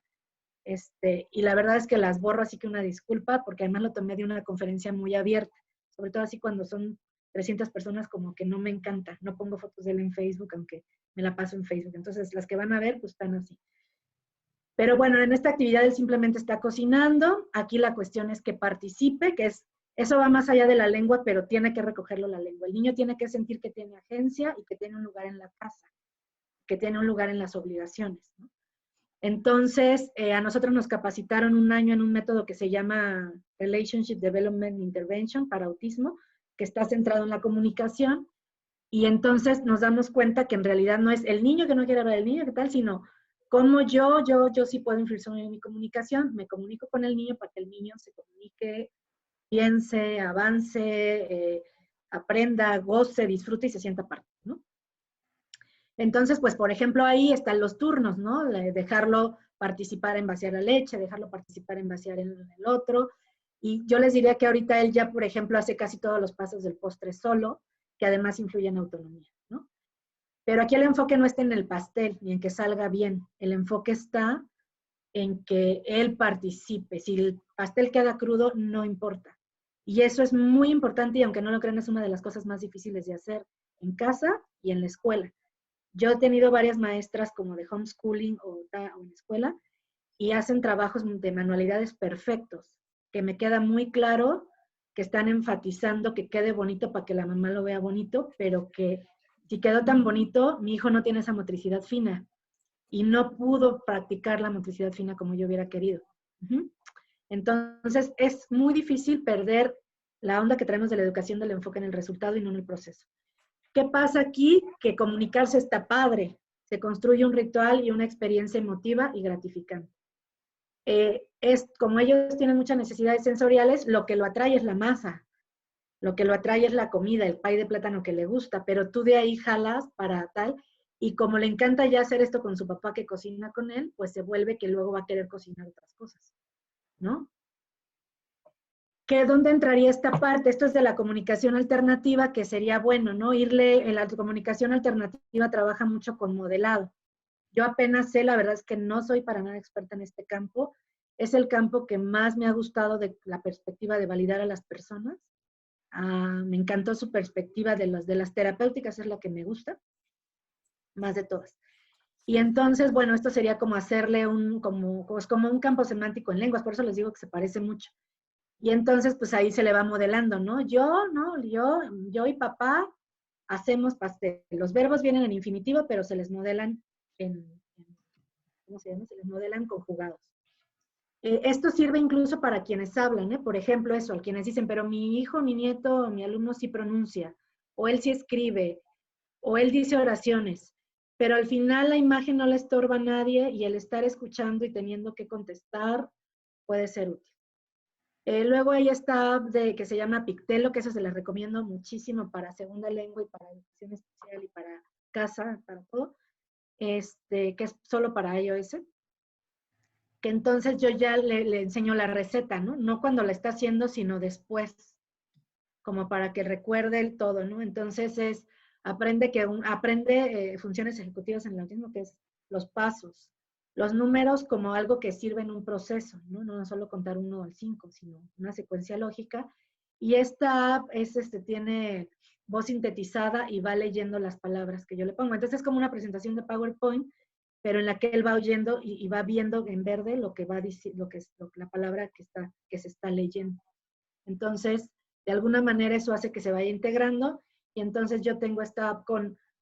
Speaker 2: Y la verdad es que las borro, así que una disculpa, porque además lo tomé de una conferencia muy abierta, sobre todo así cuando son 300 personas, como que no me encanta, no pongo fotos de él en Facebook, aunque me la paso en Facebook, entonces las que van a ver, pues están así. Pero bueno, en esta actividad él simplemente está cocinando, aquí la cuestión es que participe, eso va más allá de la lengua, pero tiene que recogerlo la lengua. El niño tiene que sentir que tiene agencia y que tiene un lugar en la casa, que tiene un lugar en las obligaciones, ¿no? Entonces, a nosotros nos capacitaron un año en un método que se llama Relationship Development Intervention para autismo, que está centrado en la comunicación, y entonces nos damos cuenta que en realidad no es el niño que no quiere hablar, el niño que tal, sino cómo yo sí puedo influir sobre mi comunicación, me comunico con el niño para que el niño se comunique, piense, avance, aprenda, goce, disfrute y se sienta parte, ¿no? Entonces, pues, por ejemplo, ahí están los turnos, ¿no? Dejarlo participar en vaciar la leche, dejarlo participar en vaciar el otro. Y yo les diría que ahorita él ya, por ejemplo, hace casi todos los pasos del postre solo, que además influye en autonomía, ¿no? Pero aquí el enfoque no está en el pastel, ni en que salga bien. El enfoque está en que él participe. Si el pastel queda crudo, no importa. Y eso es muy importante, y aunque no lo crean, es una de las cosas más difíciles de hacer en casa y en la escuela. Yo he tenido varias maestras como de homeschooling o en escuela y hacen trabajos de manualidades perfectos, que me queda muy claro que están enfatizando que quede bonito para que la mamá lo vea bonito, pero que si quedó tan bonito, mi hijo no tiene esa motricidad fina y no pudo practicar la motricidad fina como yo hubiera querido. Entonces, es muy difícil perder la onda que traemos de la educación del enfoque en el resultado y no en el proceso. ¿Qué pasa aquí? Que comunicarse está padre. Se construye un ritual y una experiencia emotiva y gratificante. Como ellos tienen muchas necesidades sensoriales, lo que lo atrae es la masa. Lo que lo atrae es la comida, el pay de plátano que le gusta, pero tú de ahí jalas para tal. Y como le encanta ya hacer esto con su papá que cocina con él, pues se vuelve que luego va a querer cocinar otras cosas, ¿no? ¿Dónde entraría esta parte? Esto es de la comunicación alternativa, que sería bueno, ¿no? En la comunicación alternativa trabaja mucho con modelado. Yo apenas sé, la verdad es que no soy para nada experta en este campo. Es el campo que más me ha gustado de la perspectiva de validar a las personas. Me encantó su perspectiva de las terapéuticas, es la que me gusta, más de todas. Y entonces, bueno, esto sería como hacerle como un campo semántico en lenguas, por eso les digo que se parece mucho. Y entonces, pues ahí se le va modelando, ¿no? Yo y papá hacemos pastel. Los verbos vienen en infinitivo, pero se les modelan ¿cómo se llama? Se les modelan conjugados. Esto sirve incluso para quienes hablan, ¿eh? Por ejemplo, eso, a quienes dicen, pero mi hijo, mi nieto, mi alumno sí pronuncia, o él sí escribe, o él dice oraciones, pero al final la imagen no le estorba a nadie y el estar escuchando y teniendo que contestar puede ser útil. Luego ahí está que se llama Pictelo, que eso se les recomiendo muchísimo para segunda lengua y para educación especial y para casa, para todo, que es solo para iOS, que entonces yo ya le enseño la receta, ¿no? No cuando la está haciendo, sino después, como para que recuerde el todo, ¿no? Entonces aprende funciones ejecutivas en el autismo, que es los pasos, los números como algo que sirve en un proceso, ¿no? No solo contar 1 al 5, sino una secuencia lógica. Y esta app tiene voz sintetizada y va leyendo las palabras que yo le pongo. Entonces es como una presentación de PowerPoint, pero en la que él va oyendo y va viendo en verde lo que va diciendo, la palabra que se está leyendo. Entonces, de alguna manera eso hace que se vaya integrando, y entonces yo tengo esta app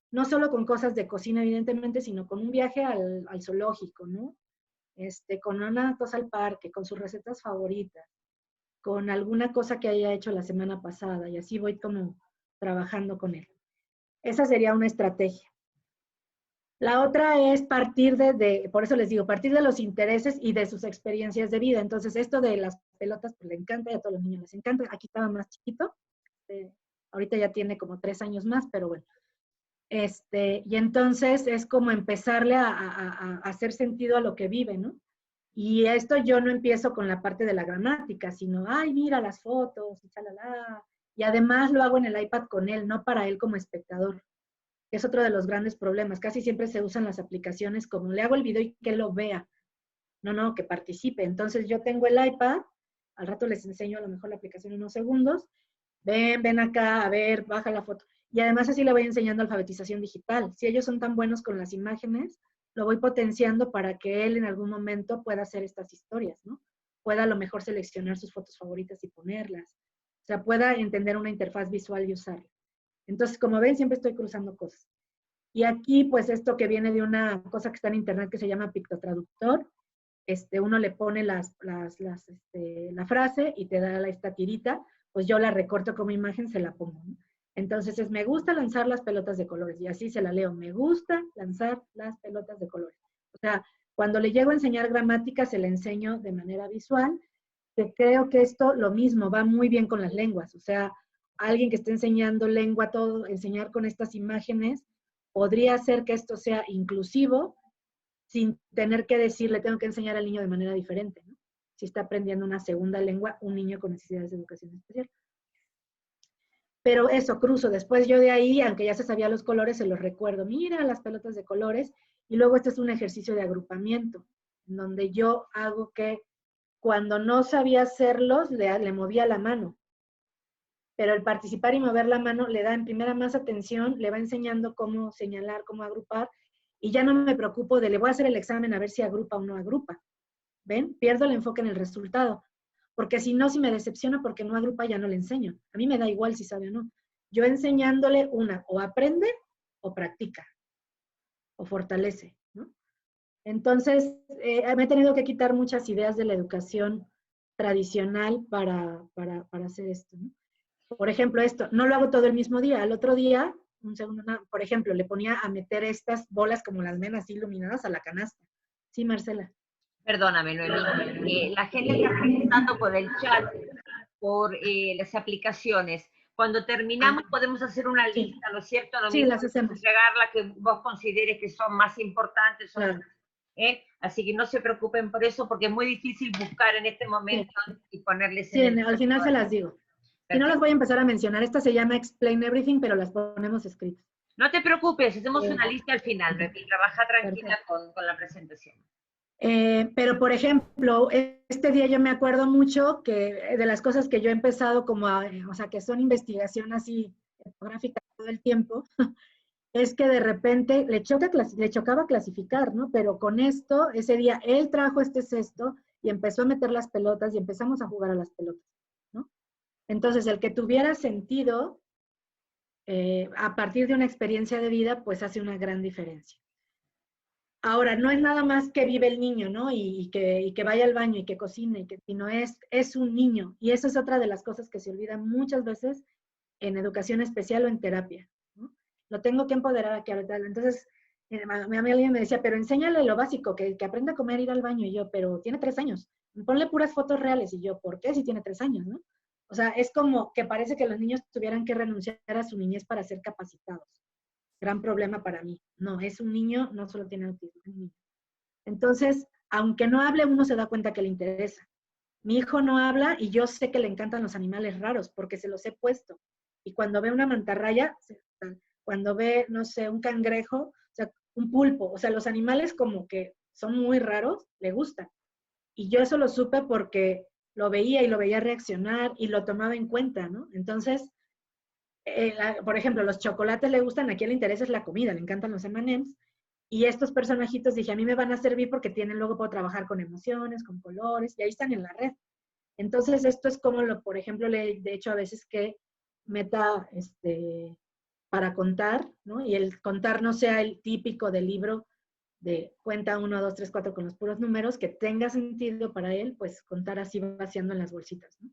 Speaker 2: no solo con cosas de cocina, evidentemente, sino con un viaje al zoológico, ¿no? Con una cosa al parque, con sus recetas favoritas, con alguna cosa que haya hecho la semana pasada, y así voy como trabajando con él. Esa sería una estrategia. La otra es por eso les digo, partir de los intereses y de sus experiencias de vida. Entonces, esto de las pelotas, pues le encanta, y a todos los niños les encanta. Aquí estaba más chiquito, ahorita ya tiene como 3 años más, pero bueno. Y entonces es como empezarle a hacer sentido a lo que vive, ¿no? Y esto yo no empiezo con la parte de la gramática, sino, ay, mira las fotos, y chalala. Y además lo hago en el iPad con él, no para él como espectador. Es otro de los grandes problemas. Casi siempre se usan las aplicaciones como le hago el video y que él lo vea. No, que participe. Entonces yo tengo el iPad, al rato les enseño a lo mejor la aplicación en unos segundos. Ven acá, a ver, baja la foto. Y además así le voy enseñando alfabetización digital. Si ellos son tan buenos con las imágenes, lo voy potenciando para que él en algún momento pueda hacer estas historias, ¿no? Pueda a lo mejor seleccionar sus fotos favoritas y ponerlas. O sea, pueda entender una interfaz visual y usarla. Entonces, como ven, siempre estoy cruzando cosas. Y aquí, pues esto que viene de una cosa que está en internet que se llama Pictotraductor, uno le pone la frase y te da esta tirita, pues yo la recorto como imagen, se la pongo, ¿no? Entonces me gusta lanzar las pelotas de colores, y así se la leo, me gusta lanzar las pelotas de colores. O sea, cuando le llego a enseñar gramática, se la enseño de manera visual, que creo que esto, lo mismo, va muy bien con las lenguas. O sea, alguien que esté enseñando lengua, enseñar con estas imágenes, podría hacer que esto sea inclusivo, sin tener que decirle, tengo que enseñar al niño de manera diferente, ¿no? Si está aprendiendo una segunda lengua, un niño con necesidades de educación especial. Pero eso, cruzo. Después yo de ahí, aunque ya se sabía los colores, se los recuerdo. Mira las pelotas de colores. Y luego este es un ejercicio de agrupamiento, en donde yo hago que cuando no sabía hacerlos, le movía la mano. pero el participar y mover la mano le da en primera más atención, le va enseñando cómo señalar, cómo agrupar, y ya no me preocupo de le voy a hacer el examen a ver si agrupa o no agrupa. ¿Ven? Pierdo el enfoque en el resultado. Porque si no, si me decepciona porque no agrupa, ya no le enseño. A mí me da igual si sabe o no. Yo enseñándole o aprende o practica, o fortalece, ¿no? Entonces, me he tenido que quitar muchas ideas de la educación tradicional para hacer esto, ¿no? Por ejemplo, esto, no lo hago todo el mismo día. Al otro día, un segundo, por ejemplo, le ponía a meter estas bolas como las ven así iluminadas a la canasta. Sí, Marcela.
Speaker 3: Perdóname, Noemí. La gente está preguntando por el chat, por las aplicaciones. Cuando terminamos podemos hacer una lista, ¿no es cierto?
Speaker 2: Sí, las hacemos.
Speaker 3: Entregar las que vos consideres que son más importantes.
Speaker 2: Claro.
Speaker 3: Así que no se preocupen por eso, porque es muy difícil buscar en este momento y ponerles
Speaker 2: en el... al final se las digo. Y no las voy a empezar a mencionar. Esta se llama Explain Everything, pero las ponemos escritas.
Speaker 3: No te preocupes, hacemos una lista al final, Noemí. Trabaja tranquila con la presentación.
Speaker 2: Pero, por ejemplo, este día yo me acuerdo mucho que de las cosas que yo he empezado como o sea, que son investigación así etnográfica todo el tiempo, es que de repente le chocaba clasificar, ¿no? Pero con esto, ese día, él trajo este cesto y empezó a meter las pelotas y empezamos a jugar a las pelotas, ¿no? Entonces, el que tuviera sentido, a partir de una experiencia de vida, pues hace una gran diferencia. Ahora, no es nada más que vive el niño, ¿no? Y que vaya al baño y que cocine, sino es un niño. Y eso es otra de las cosas que se olvidan muchas veces en educación especial o en terapia, ¿no? Lo tengo que empoderar aquí ahorita. Entonces, mi amiga me decía, pero enséñale lo básico, que aprenda a comer, ir al baño. Y yo, pero tiene 3 años. Ponle puras fotos reales. Y yo, ¿por qué si tiene 3 años, no? O sea, es como que parece que los niños tuvieran que renunciar a su niñez para ser capacitados. Gran problema para mí. No, es un niño, no solo tiene autismo, es un niño. Entonces, aunque no hable, uno se da cuenta que le interesa. Mi hijo no habla y yo sé que le encantan los animales raros porque se los he puesto. Y cuando ve una mantarraya, cuando ve, no sé, un cangrejo, o sea, un pulpo, o sea, los animales como que son muy raros, le gustan. Y yo eso lo supe porque lo veía y lo veía reaccionar y lo tomaba en cuenta, ¿no? Entonces, por ejemplo, los chocolates le gustan, a quien le interesa es la comida, le encantan los M&M's, y estos personajitos dije, a mí me van a servir porque tienen, luego puedo trabajar con emociones, con colores, y ahí están en la red. Entonces, esto es como, por ejemplo, de hecho, a veces que meta para contar, ¿no? Y el contar no sea el típico del libro de cuenta 1, 2, 3, 4 con los puros números, que tenga sentido para él, pues contar así vaciando en las bolsitas, ¿no?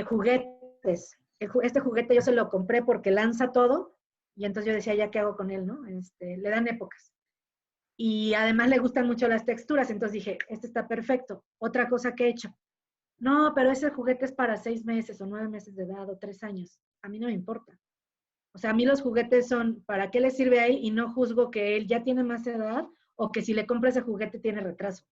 Speaker 2: Juguetes. Este juguete yo se lo compré porque lanza todo, y entonces yo decía, ¿ya qué hago con él, no? Le dan épocas. Y además le gustan mucho las texturas, entonces dije, este está perfecto. Otra cosa que he hecho, no, pero ese juguete es para 6 meses o 9 meses de edad o 3 años. A mí no me importa. O sea, a mí los juguetes son, ¿para qué le sirve a él? Y no juzgo que él ya tiene más edad o que si le compra ese juguete tiene retraso.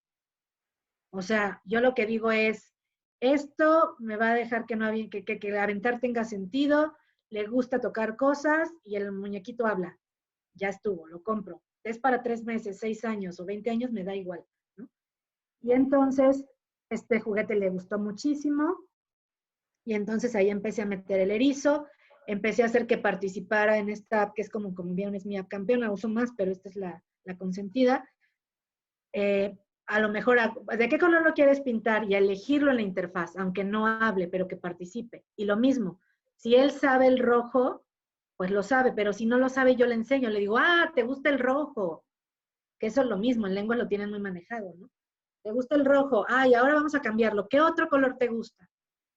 Speaker 2: O sea, yo lo que digo es, esto me va a dejar que el aventar tenga sentido, le gusta tocar cosas y el muñequito habla. Ya estuvo, lo compro. Es para 3 meses, 6 años o 20 años, me da igual, ¿no? Y entonces, este juguete le gustó muchísimo y entonces ahí empecé a meter el erizo, empecé a hacer que participara en esta app que es como vieron, es mi app campeón, la uso más, pero esta es la consentida. A lo mejor, ¿de qué color lo quieres pintar? Y a elegirlo en la interfaz, aunque no hable, pero que participe. Y lo mismo, si él sabe el rojo, pues lo sabe, pero si no lo sabe, yo le enseño, le digo, ¿te gusta el rojo? Que eso es lo mismo, en lengua lo tienen muy manejado, ¿no? ¿Te gusta el rojo? Y ahora vamos a cambiarlo. ¿Qué otro color te gusta?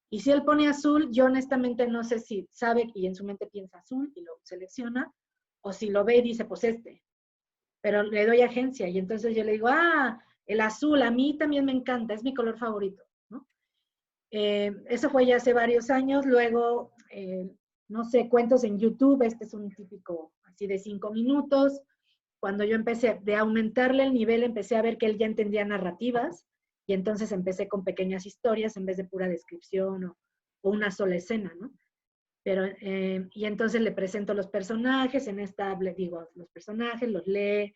Speaker 2: Y si él pone azul, yo honestamente no sé si sabe y en su mente piensa azul y lo selecciona, o si lo ve y dice, pues pero le doy agencia y entonces yo le digo, el azul, a mí también me encanta, es mi color favorito, ¿no? Eso fue ya hace varios años, luego, no sé, cuentos en YouTube, este es un típico así de 5 minutos, cuando yo empecé de aumentarle el nivel, empecé a ver que él ya entendía narrativas, y entonces empecé con pequeñas historias en vez de pura descripción o una sola escena, ¿no? Pero, y entonces le presento los personajes, en esta le digo los personajes, los lee,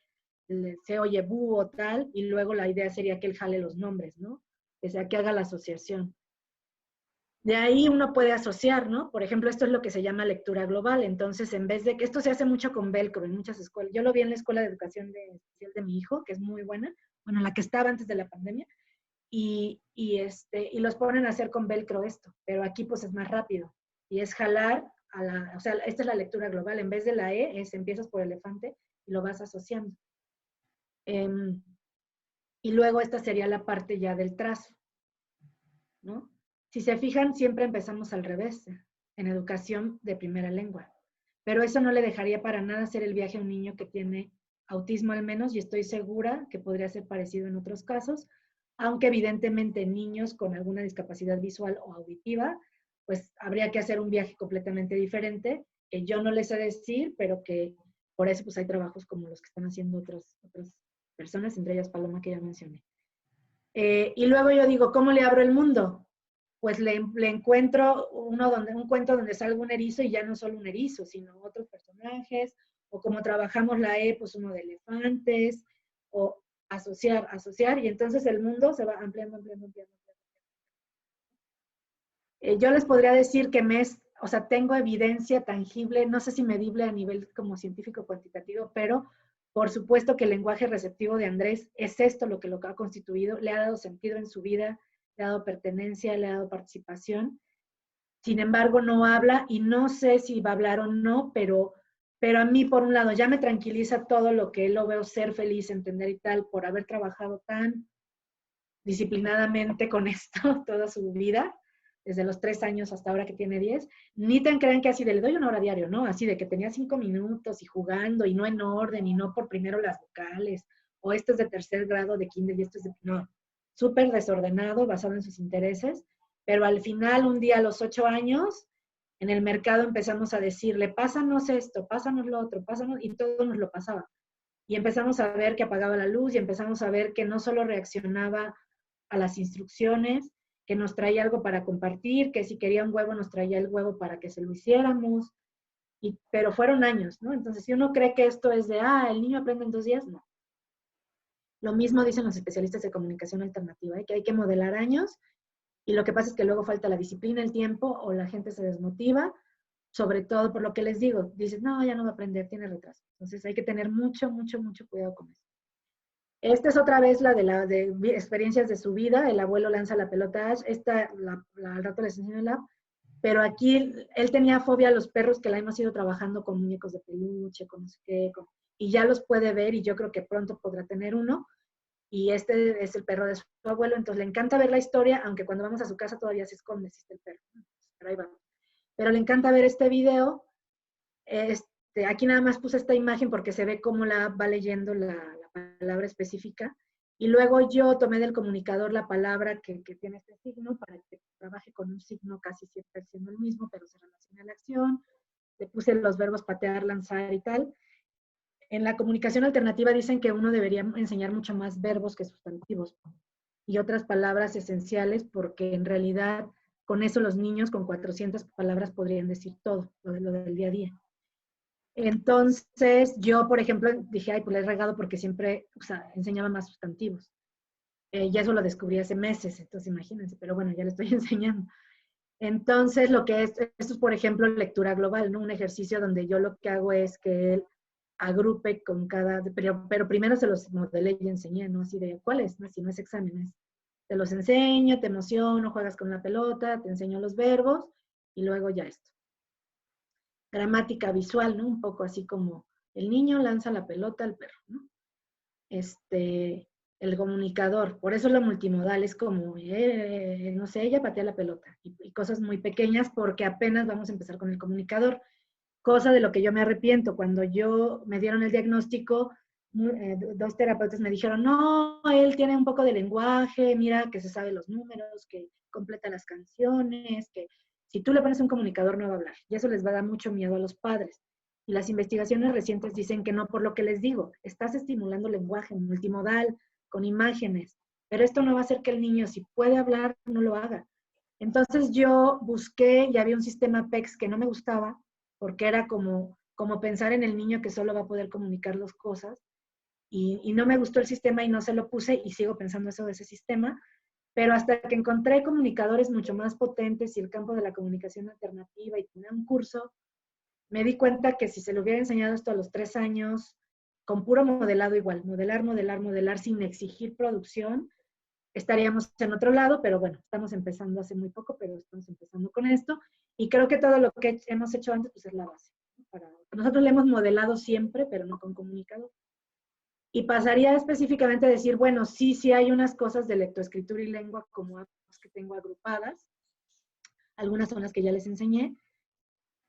Speaker 2: se oye búho tal, y luego la idea sería que él jale los nombres, ¿no? O sea, que haga la asociación. De ahí uno puede asociar, ¿no? Por ejemplo, esto es lo que se llama lectura global. Entonces, en vez de que esto se hace mucho con velcro en muchas escuelas. Yo lo vi en la escuela de educación especial de mi hijo, que es muy buena, bueno, la que estaba antes de la pandemia, y los ponen a hacer con velcro esto, pero aquí pues es más rápido. Y es jalar o sea, esta es la lectura global. En vez de la E, empiezas por elefante y lo vas asociando. Y luego esta sería la parte ya del trazo, ¿no? Si se fijan, siempre empezamos al revés, en educación de primera lengua. Pero eso no le dejaría para nada hacer el viaje a un niño que tiene autismo al menos, y estoy segura que podría ser parecido en otros casos, aunque evidentemente niños con alguna discapacidad visual o auditiva, pues habría que hacer un viaje completamente diferente, que yo no les sé decir, pero que por eso pues hay trabajos como los que están haciendo otras personas, entre ellas Paloma, que ya mencioné. Y luego yo digo, ¿cómo le abro el mundo? Pues le encuentro un cuento donde salga un erizo y ya no solo un erizo, sino otros personajes, o como trabajamos la E, pues uno de elefantes, o asociar, y entonces el mundo se va ampliando. Yo les podría decir que o sea, tengo evidencia tangible, no sé si medible a nivel como científico cuantitativo, pero por supuesto que el lenguaje receptivo de Andrés es esto lo que ha constituido, le ha dado sentido en su vida, le ha dado pertenencia, le ha dado participación. Sin embargo, no habla y no sé si va a hablar o no, pero a mí, por un lado, ya me tranquiliza todo lo que él lo veo ser feliz, entender y tal, por haber trabajado tan disciplinadamente con esto toda su vida, desde los 3 años hasta ahora que tiene 10, ni tan crean que así de le doy 1 hora diario, ¿no? Así de que tenía 5 minutos y jugando y no en orden y no por primero las vocales, o esto es de 3er grado de kinder y esto es de... No, súper desordenado, basado en sus intereses, pero al final, un día a los 8 años, en el mercado empezamos a decirle, pásanos esto, pásanos lo otro, pásanos, y todo nos lo pasaba. Y empezamos a ver que apagaba la luz y empezamos a ver que no solo reaccionaba a las instrucciones, que nos traía algo para compartir, que si quería un huevo nos traía el huevo para que se lo hiciéramos, pero fueron años, ¿no? Entonces, si uno cree que esto es de, el niño aprende en 2 días, no. Lo mismo dicen los especialistas de comunicación alternativa, que hay que modelar años, y lo que pasa es que luego falta la disciplina, el tiempo, o la gente se desmotiva, sobre todo por lo que les digo, dices, no, ya no va a aprender, tiene retraso. Entonces hay que tener mucho cuidado con eso. Esta es otra vez la de experiencias de su vida. El abuelo lanza la pelota. Esta al rato les enseño pero aquí él tenía fobia a los perros, que la hemos ido trabajando con muñecos de peluche, con no sé qué, y ya los puede ver, y yo creo que pronto podrá tener uno. Y este es el perro de su abuelo, entonces le encanta ver la historia, aunque cuando vamos a su casa todavía se esconde si está el perro. Pero ahí vamos. Pero le encanta ver este video. Aquí nada más puse esta imagen porque se ve cómo la va leyendo la palabra específica. Y luego yo tomé del comunicador la palabra que tiene este signo para que trabaje con un signo casi siempre siendo el mismo, pero se relaciona a la acción. Le puse los verbos patear, lanzar y tal. En la comunicación alternativa dicen que uno debería enseñar mucho más verbos que sustantivos y otras palabras esenciales, porque en realidad con eso los niños con 400 palabras podrían decir todo, lo del día a día. Entonces, yo, por ejemplo, dije, pues le he regado porque siempre, enseñaba más sustantivos. Ya eso lo descubrí hace meses, entonces imagínense, pero bueno, ya le estoy enseñando. Entonces, esto es, por ejemplo, lectura global, ¿no? Un ejercicio donde yo lo que hago es que él agrupe con pero primero se los modelé y enseñé, ¿no? Así de, ¿cuáles? No, si no es exámenes. Te los enseño, te emociono, juegas con la pelota, te enseño los verbos, y luego ya esto. Gramática visual, ¿no? Un poco así como el niño lanza la pelota al perro, ¿no? El comunicador, por eso lo multimodal es como, no sé, ella patea la pelota, y cosas muy pequeñas porque apenas vamos a empezar con el comunicador, cosa de lo que yo me arrepiento. Cuando me dieron el diagnóstico, 2 terapeutas me dijeron, no, él tiene un poco de lenguaje, mira que se sabe los números, que completa las canciones, que si tú le pones un comunicador no va a hablar, y eso les va a dar mucho miedo a los padres. Y las investigaciones recientes dicen que no, por lo que les digo, estás estimulando lenguaje multimodal, con imágenes, pero esto no va a hacer que el niño, si puede hablar, no lo haga. Entonces yo busqué, y había un sistema PECS que no me gustaba, porque era como pensar en el niño que solo va a poder comunicar 2 cosas, y no me gustó el sistema y no se lo puse, y sigo pensando eso de ese sistema. pero hasta que encontré comunicadores mucho más potentes y el campo de la comunicación alternativa y tomé un curso, me di cuenta que si se le hubiera enseñado esto a los 3 años, con puro modelado igual, modelar sin exigir producción, estaríamos en otro lado, pero bueno, estamos empezando hace muy poco, pero estamos empezando con esto, y creo que todo lo que hemos hecho antes pues es la base. Nosotros le hemos modelado siempre, pero no con comunicador. Y pasaría específicamente a decir, bueno, sí hay unas cosas de lectoescritura y lengua como que tengo agrupadas, algunas son las que ya les enseñé,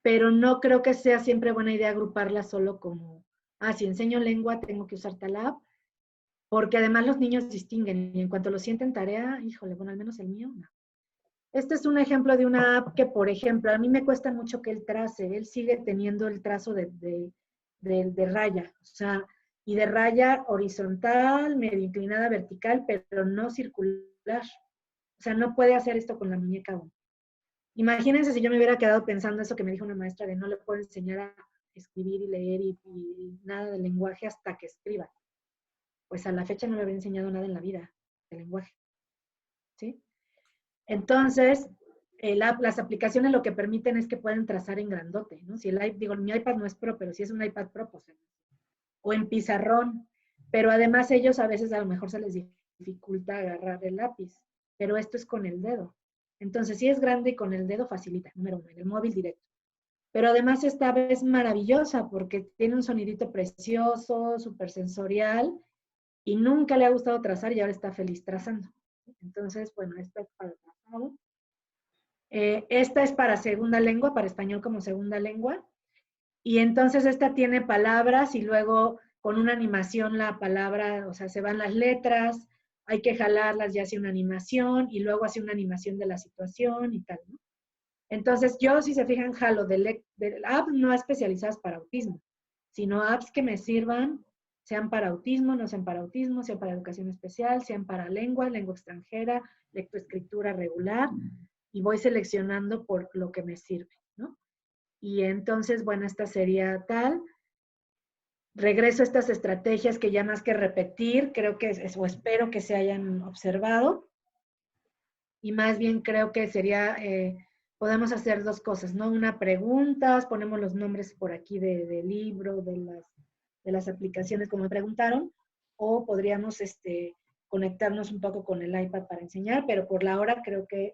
Speaker 2: pero no creo que sea siempre buena idea agruparlas solo como, si enseño lengua tengo que usar tal app, porque además los niños distinguen, y en cuanto lo sienten tarea, híjole, bueno, al menos el mío, no. Este es un ejemplo de una app que, por ejemplo, a mí me cuesta mucho que él trace, él sigue teniendo el trazo de raya, o sea, y de raya horizontal, medio inclinada vertical, pero no circular. O sea, no puede hacer esto con la muñeca aún. Imagínense si yo me hubiera quedado pensando eso que me dijo una maestra de no le puedo enseñar a escribir y leer y nada de lenguaje hasta que escriba. Pues a la fecha no le había enseñado nada en la vida de lenguaje. ¿Sí? Entonces, las aplicaciones lo que permiten es que pueden trazar en grandote, ¿no? Si mi iPad no es Pro, pero si es un iPad Pro, pues o en pizarrón, pero además ellos a veces a lo mejor se les dificulta agarrar el lápiz, pero esto es con el dedo. Entonces, si es grande y con el dedo facilita, número 1, en el móvil directo. Pero además esta vez maravillosa porque tiene un sonidito precioso, súper sensorial, y nunca le ha gustado trazar y ahora está feliz trazando. Entonces, bueno, esta es para trazado. Esta es para segunda lengua, para español como segunda lengua. Y entonces esta tiene palabras y luego con una animación la palabra, o sea, se van las letras, hay que jalarlas y hace una animación y luego hace una animación de la situación y tal, ¿no? Entonces yo, si se fijan, jalo de apps no especializadas para autismo, sino apps que me sirvan, sean para autismo, no sean para autismo, sean para educación especial, sean para lengua extranjera, lectoescritura regular, y voy seleccionando por lo que me sirve, ¿no? Y entonces, bueno, esta sería tal. Regreso a estas estrategias que ya más que repetir, creo que o espero que se hayan observado. Y más bien creo que sería, podemos hacer 2 cosas, ¿no? Una pregunta, ponemos los nombres por aquí del libro, de las aplicaciones como me preguntaron, o podríamos conectarnos un poco con el iPad para enseñar, pero por la hora creo que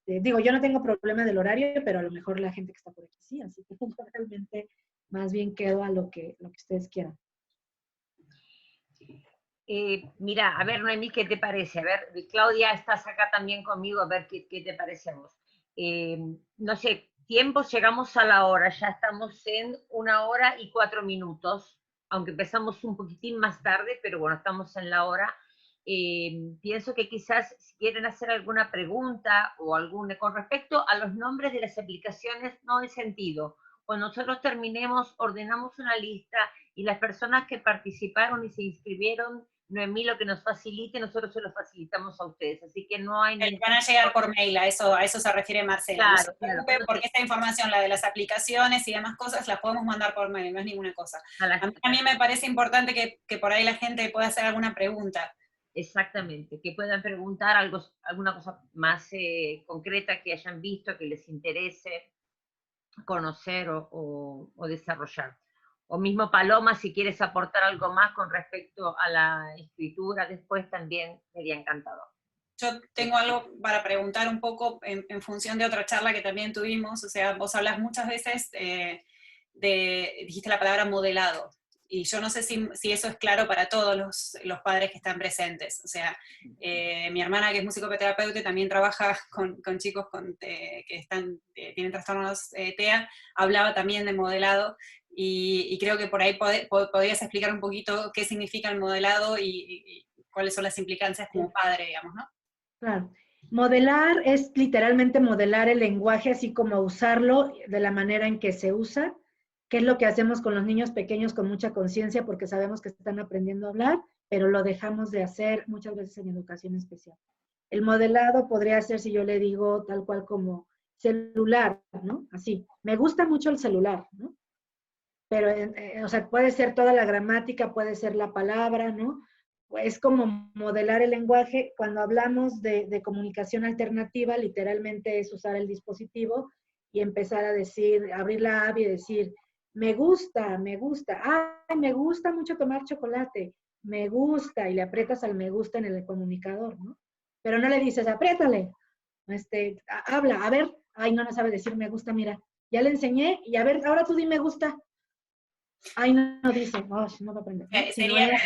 Speaker 2: digo, yo no tengo problema del horario, pero a lo mejor la gente que está por aquí sí, así que realmente más bien quedo a lo que ustedes quieran.
Speaker 3: Mira, a ver, Noemí, ¿qué te parece? A ver, Claudia, estás acá también conmigo, a ver qué te parece a vos. No sé, tiempo, llegamos a la hora, ya estamos en 1 hora y 4 minutos, aunque empezamos un poquitín más tarde, pero bueno, estamos en la hora. Pienso que quizás si quieren hacer alguna pregunta o con respecto a los nombres de las aplicaciones, no hay sentido. Cuando nosotros terminemos, ordenamos una lista y las personas que participaron y se inscribieron, Noemí lo que nos facilite, nosotros se lo facilitamos a ustedes, así que no hay...
Speaker 1: Van a llegar por mail, a eso se refiere Marcela.
Speaker 3: Claro,
Speaker 1: no se preocupe, porque esta información, la de las aplicaciones y demás cosas, las podemos mandar por mail, no es ninguna cosa. A mí me parece importante que por ahí la gente pueda hacer alguna pregunta.
Speaker 3: Exactamente, que puedan preguntar alguna cosa más concreta que hayan visto, que les interese conocer o desarrollar. O mismo Paloma, si quieres aportar algo más con respecto a la escritura, después también sería encantador.
Speaker 1: Yo tengo algo para preguntar un poco en función de otra charla que también tuvimos, o sea, vos hablas muchas veces dijiste la palabra modelado, y yo no sé si eso es claro para todos los padres que están presentes. O sea, mi hermana, que es musicoterapeuta, también trabaja con chicos que tienen trastornos TEA, hablaba también de modelado, y creo que por ahí podrías explicar un poquito qué significa el modelado y cuáles son las implicancias como padre, digamos, ¿no?
Speaker 2: Claro. Modelar es literalmente modelar el lenguaje, así como usarlo de la manera en que se usa, que es lo que hacemos con los niños pequeños con mucha conciencia, porque sabemos que están aprendiendo a hablar, pero lo dejamos de hacer muchas veces en educación especial. El modelado podría ser, si yo le digo tal cual como celular, ¿no? Así, me gusta mucho el celular, ¿no? Pero, o sea, puede ser toda la gramática, puede ser la palabra, ¿no? es como modelar el lenguaje. Cuando hablamos de comunicación alternativa, literalmente es usar el dispositivo y empezar a decir, abrir la app y decir, me gusta, ay, me gusta mucho tomar chocolate, me gusta, y le aprietas al me gusta en el comunicador, ¿no? Pero no le dices, apriétale, habla, a ver, ay, no sabe decir me gusta, mira, ya le enseñé, y a ver, ahora tú di me gusta. Ay, no dice, oh, no va a aprender. ¿No?
Speaker 1: Sería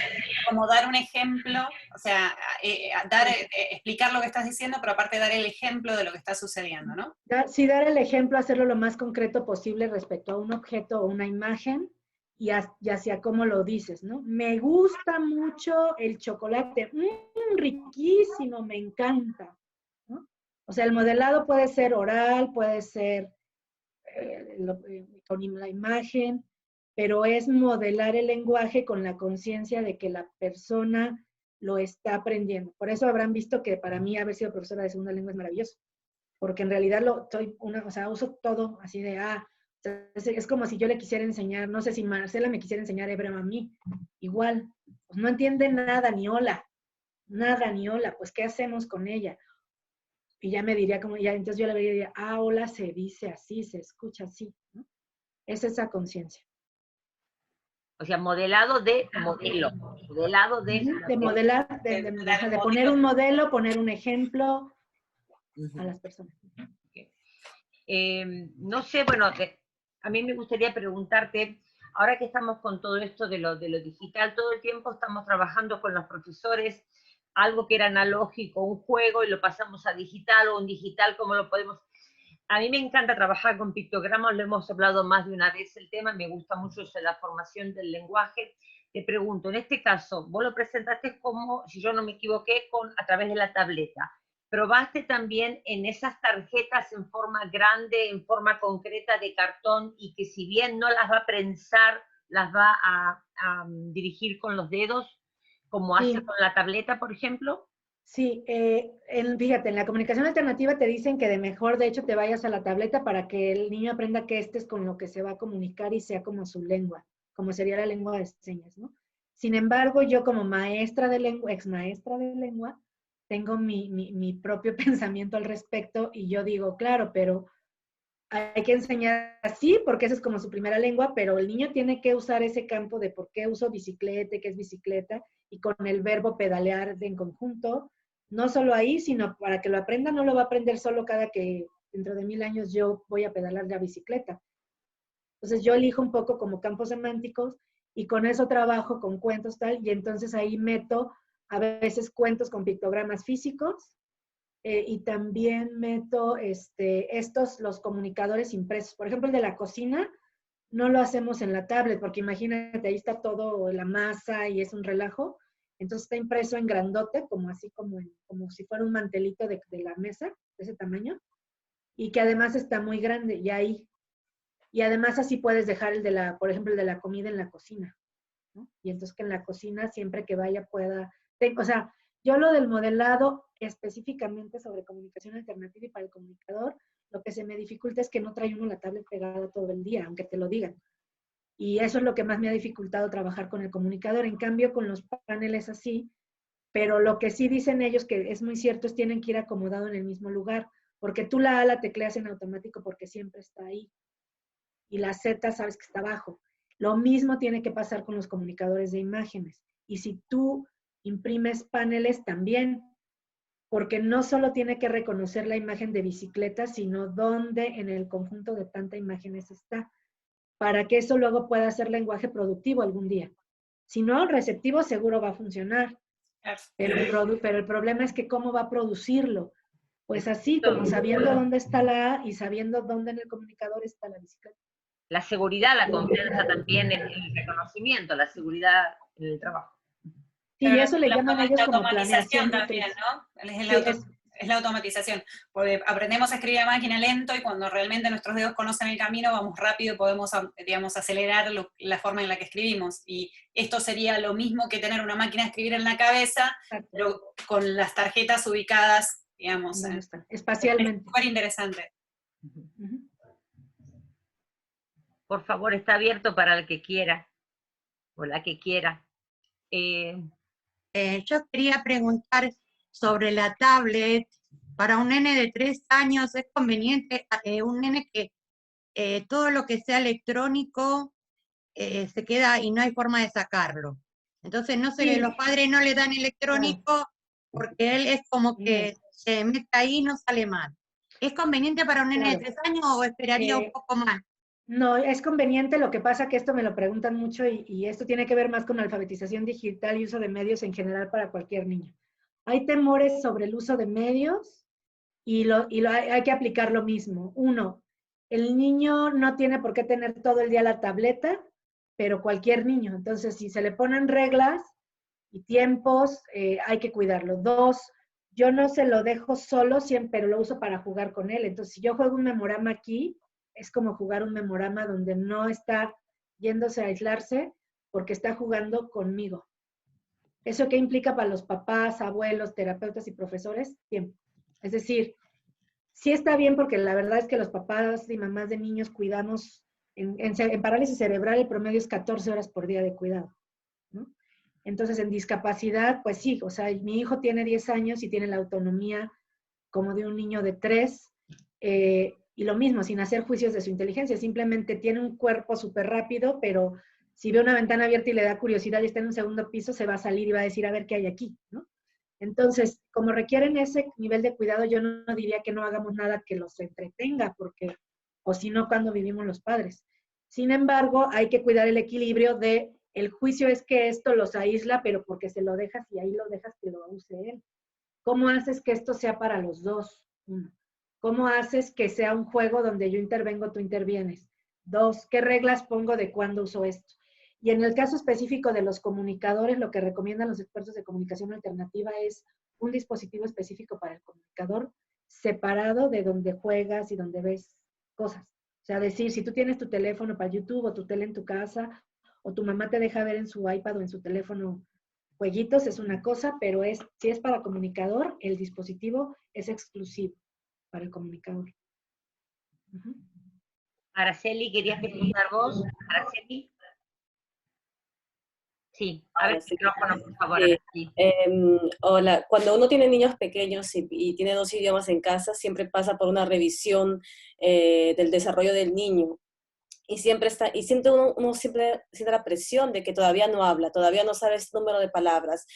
Speaker 1: como dar un ejemplo, o sea, explicar lo que estás diciendo, pero aparte dar el ejemplo de lo que está sucediendo, ¿no?
Speaker 2: Sí, dar el ejemplo, hacerlo lo más concreto posible respecto a un objeto o una imagen, y hacia cómo lo dices, ¿no? Me gusta mucho el chocolate, riquísimo, me encanta, ¿no? O sea, el modelado puede ser oral, puede ser con la imagen, pero es modelar el lenguaje con la conciencia de que la persona lo está aprendiendo. Por eso habrán visto que para mí haber sido profesora de segunda lengua es maravilloso, porque en realidad uso todo así de, es como si yo le quisiera enseñar, no sé si Marcela me quisiera enseñar hebreo a mí, igual, pues no entiende nada, ni hola, pues ¿qué hacemos con ella? Y ya me diría como, ya, entonces yo le diría, hola se dice así, se escucha así, ¿no? Es esa conciencia.
Speaker 3: O sea, modelado de modelo. Modelado de...
Speaker 2: De modelar, de poner un modelo, poner un ejemplo a las personas.
Speaker 3: No sé, bueno, a mí me gustaría preguntarte, ahora que estamos con todo esto de lo digital, todo el tiempo estamos trabajando con los profesores, algo que era analógico, un juego, y lo pasamos a digital, o un digital, ¿cómo lo podemos...? A mí me encanta trabajar con pictogramas, lo hemos hablado más de una vez el tema, me gusta mucho eso de la formación del lenguaje. Te pregunto, en este caso, vos lo presentaste como, si yo no me equivoqué, a través de la tableta. ¿Probaste también en esas tarjetas en forma grande, en forma concreta de cartón, y que si bien no las va a prensar, las va a dirigir con los dedos, como hace con la tableta, por ejemplo?
Speaker 2: Sí, fíjate, en la comunicación alternativa te dicen que de mejor, de hecho, te vayas a la tableta para que el niño aprenda que este es con lo que se va a comunicar y sea como su lengua, como sería la lengua de señas, ¿no? Sin embargo, yo como maestra de lengua, ex maestra de lengua, tengo mi propio pensamiento al respecto, y yo digo, claro, pero hay que enseñar así porque esa es como su primera lengua, pero el niño tiene que usar ese campo de por qué uso bicicleta, qué es bicicleta, y con el verbo pedalear en conjunto. No solo ahí, sino para que lo aprenda, no lo va a aprender solo cada que dentro de 1000 años yo voy a pedalar la bicicleta. Entonces yo elijo un poco como campos semánticos, y con eso trabajo con cuentos tal, y entonces ahí meto a veces cuentos con pictogramas físicos, y también meto los comunicadores impresos. Por ejemplo, el de la cocina no lo hacemos en la tablet, porque imagínate, ahí está todo la masa y es un relajo. Entonces está impreso en grandote, como así como si fuera un mantelito de la mesa, de ese tamaño, y que además está muy grande, y además así puedes dejar por ejemplo, el de la comida en la cocina, ¿no? Y entonces que en la cocina, siempre que vaya pueda, o sea, yo lo del modelado específicamente sobre comunicación alternativa y para el comunicador, lo que se me dificulta es que no trae uno la tablet pegada todo el día, aunque te lo digan. Y eso es lo que más me ha dificultado trabajar con el comunicador. En cambio, con los paneles así, pero lo que sí dicen ellos, que es muy cierto, es que tienen que ir acomodado en el mismo lugar, porque tú la A la tecleas en automático porque siempre está ahí, y la Z sabes que está abajo. Lo mismo tiene que pasar con los comunicadores de imágenes. Y si tú imprimes paneles también, porque no solo tiene que reconocer la imagen de bicicleta, sino dónde en el conjunto de tantas imágenes está, para que eso luego pueda ser lenguaje productivo algún día. Si no, receptivo seguro va a funcionar, pero el problema es que cómo va a producirlo. Pues así, como sabiendo dónde está la A y sabiendo dónde en el comunicador está la bicicleta.
Speaker 3: La seguridad, la confianza también en el reconocimiento, la seguridad en el trabajo.
Speaker 2: Sí, y eso le llaman ellos como planeación
Speaker 1: también, ¿no? Es la automatización, porque aprendemos a escribir a máquina lento, y cuando realmente nuestros dedos conocen el camino, vamos rápido y podemos, digamos, acelerar la forma en la que escribimos. Y esto sería lo mismo que tener una máquina de escribir en la cabeza, pero con las tarjetas ubicadas, digamos.
Speaker 2: ¿Dónde están? Espacialmente.
Speaker 1: Es súper interesante.
Speaker 3: Por favor, está abierto para el que quiera, o la que quiera.
Speaker 4: yo quería preguntar sobre la tablet. Para un nene de 3 años, ¿es conveniente un nene que todo lo que sea electrónico se queda y no hay forma de sacarlo? Entonces, no sé,
Speaker 2: Sí.
Speaker 4: los padres no le dan electrónico porque él es como que se mete ahí y no sale mal. ¿Es conveniente para un nene de 3 años o esperaría un poco más?
Speaker 2: No, es conveniente, lo que pasa que esto me lo preguntan mucho y esto tiene que ver más con alfabetización digital y uso de medios en general para cualquier niño. Hay temores sobre el uso de medios y hay que aplicar lo mismo. Uno, el niño no tiene por qué tener todo el día la tableta, pero cualquier niño. Entonces, si se le ponen reglas y tiempos, hay que cuidarlo. Dos, yo no se lo dejo solo siempre, pero lo uso para jugar con él. Entonces, si yo juego un memorama aquí, es como jugar un memorama donde no está yéndose a aislarse porque está jugando conmigo. ¿Eso qué implica para los papás, abuelos, terapeutas y profesores? Tiempo. Es decir, sí está bien porque la verdad es que los papás y mamás de niños cuidamos, en parálisis cerebral el promedio es 14 horas por día de cuidado, ¿no? Entonces, en discapacidad, pues sí, o sea, mi hijo tiene 10 años y tiene la autonomía como de un niño de 3, y lo mismo, sin hacer juicios de su inteligencia, simplemente tiene un cuerpo súper rápido, pero si ve una ventana abierta y le da curiosidad y está en un segundo piso, se va a salir y va a decir a ver qué hay aquí, ¿no? Entonces, como requieren ese nivel de cuidado, yo no diría que no hagamos nada que los entretenga, porque, o si no, cuando vivimos los padres. Sin embargo, hay que cuidar el equilibrio de, el juicio es que esto los aísla, pero porque se lo dejas y ahí lo dejas que lo use él. ¿Cómo haces que esto sea para los dos? Uno. ¿Cómo haces que sea un juego donde yo intervengo, tú intervienes? Dos, ¿qué reglas pongo de cuándo uso esto? Y en el caso específico de los comunicadores, lo que recomiendan los expertos de comunicación alternativa es un dispositivo específico para el comunicador, separado de donde juegas y donde ves cosas. O sea, decir, si tú tienes tu teléfono para YouTube o tu tele en tu casa, o tu mamá te deja ver en su iPad o en su teléfono jueguitos, es una cosa, pero si es para comunicador, el dispositivo es exclusivo para el comunicador.
Speaker 3: Araceli, ¿querías preguntar vos? Araceli. Sí, a ver, micrófono, por favor.
Speaker 5: Hola, cuando uno tiene niños pequeños y tiene 2 idiomas en casa, siempre pasa por una revisión del desarrollo del niño. Y siempre uno siempre siente la presión de que todavía no habla, todavía no sabe ese número de palabras.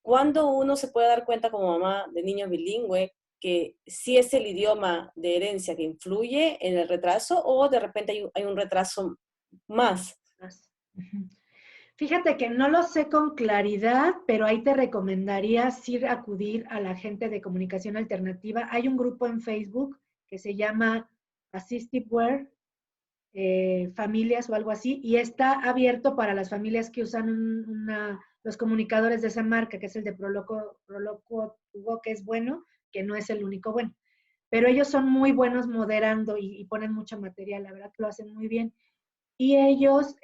Speaker 5: ¿Cuándo uno se puede dar cuenta como mamá de niños bilingüe que sí es el idioma de herencia que influye en el retraso o de repente hay un retraso más?
Speaker 2: Fíjate que no lo sé con claridad, pero ahí te recomendaría sí acudir a la gente de comunicación alternativa. Hay un grupo en Facebook que se llama Assistive Wear, familias o algo así, y está abierto para las familias que usan los comunicadores de esa marca, que es el de Proloquo Hugo, que es bueno, que no es el único bueno. Pero ellos son muy buenos moderando y ponen mucho material, la verdad que lo hacen muy bien. Y ellos,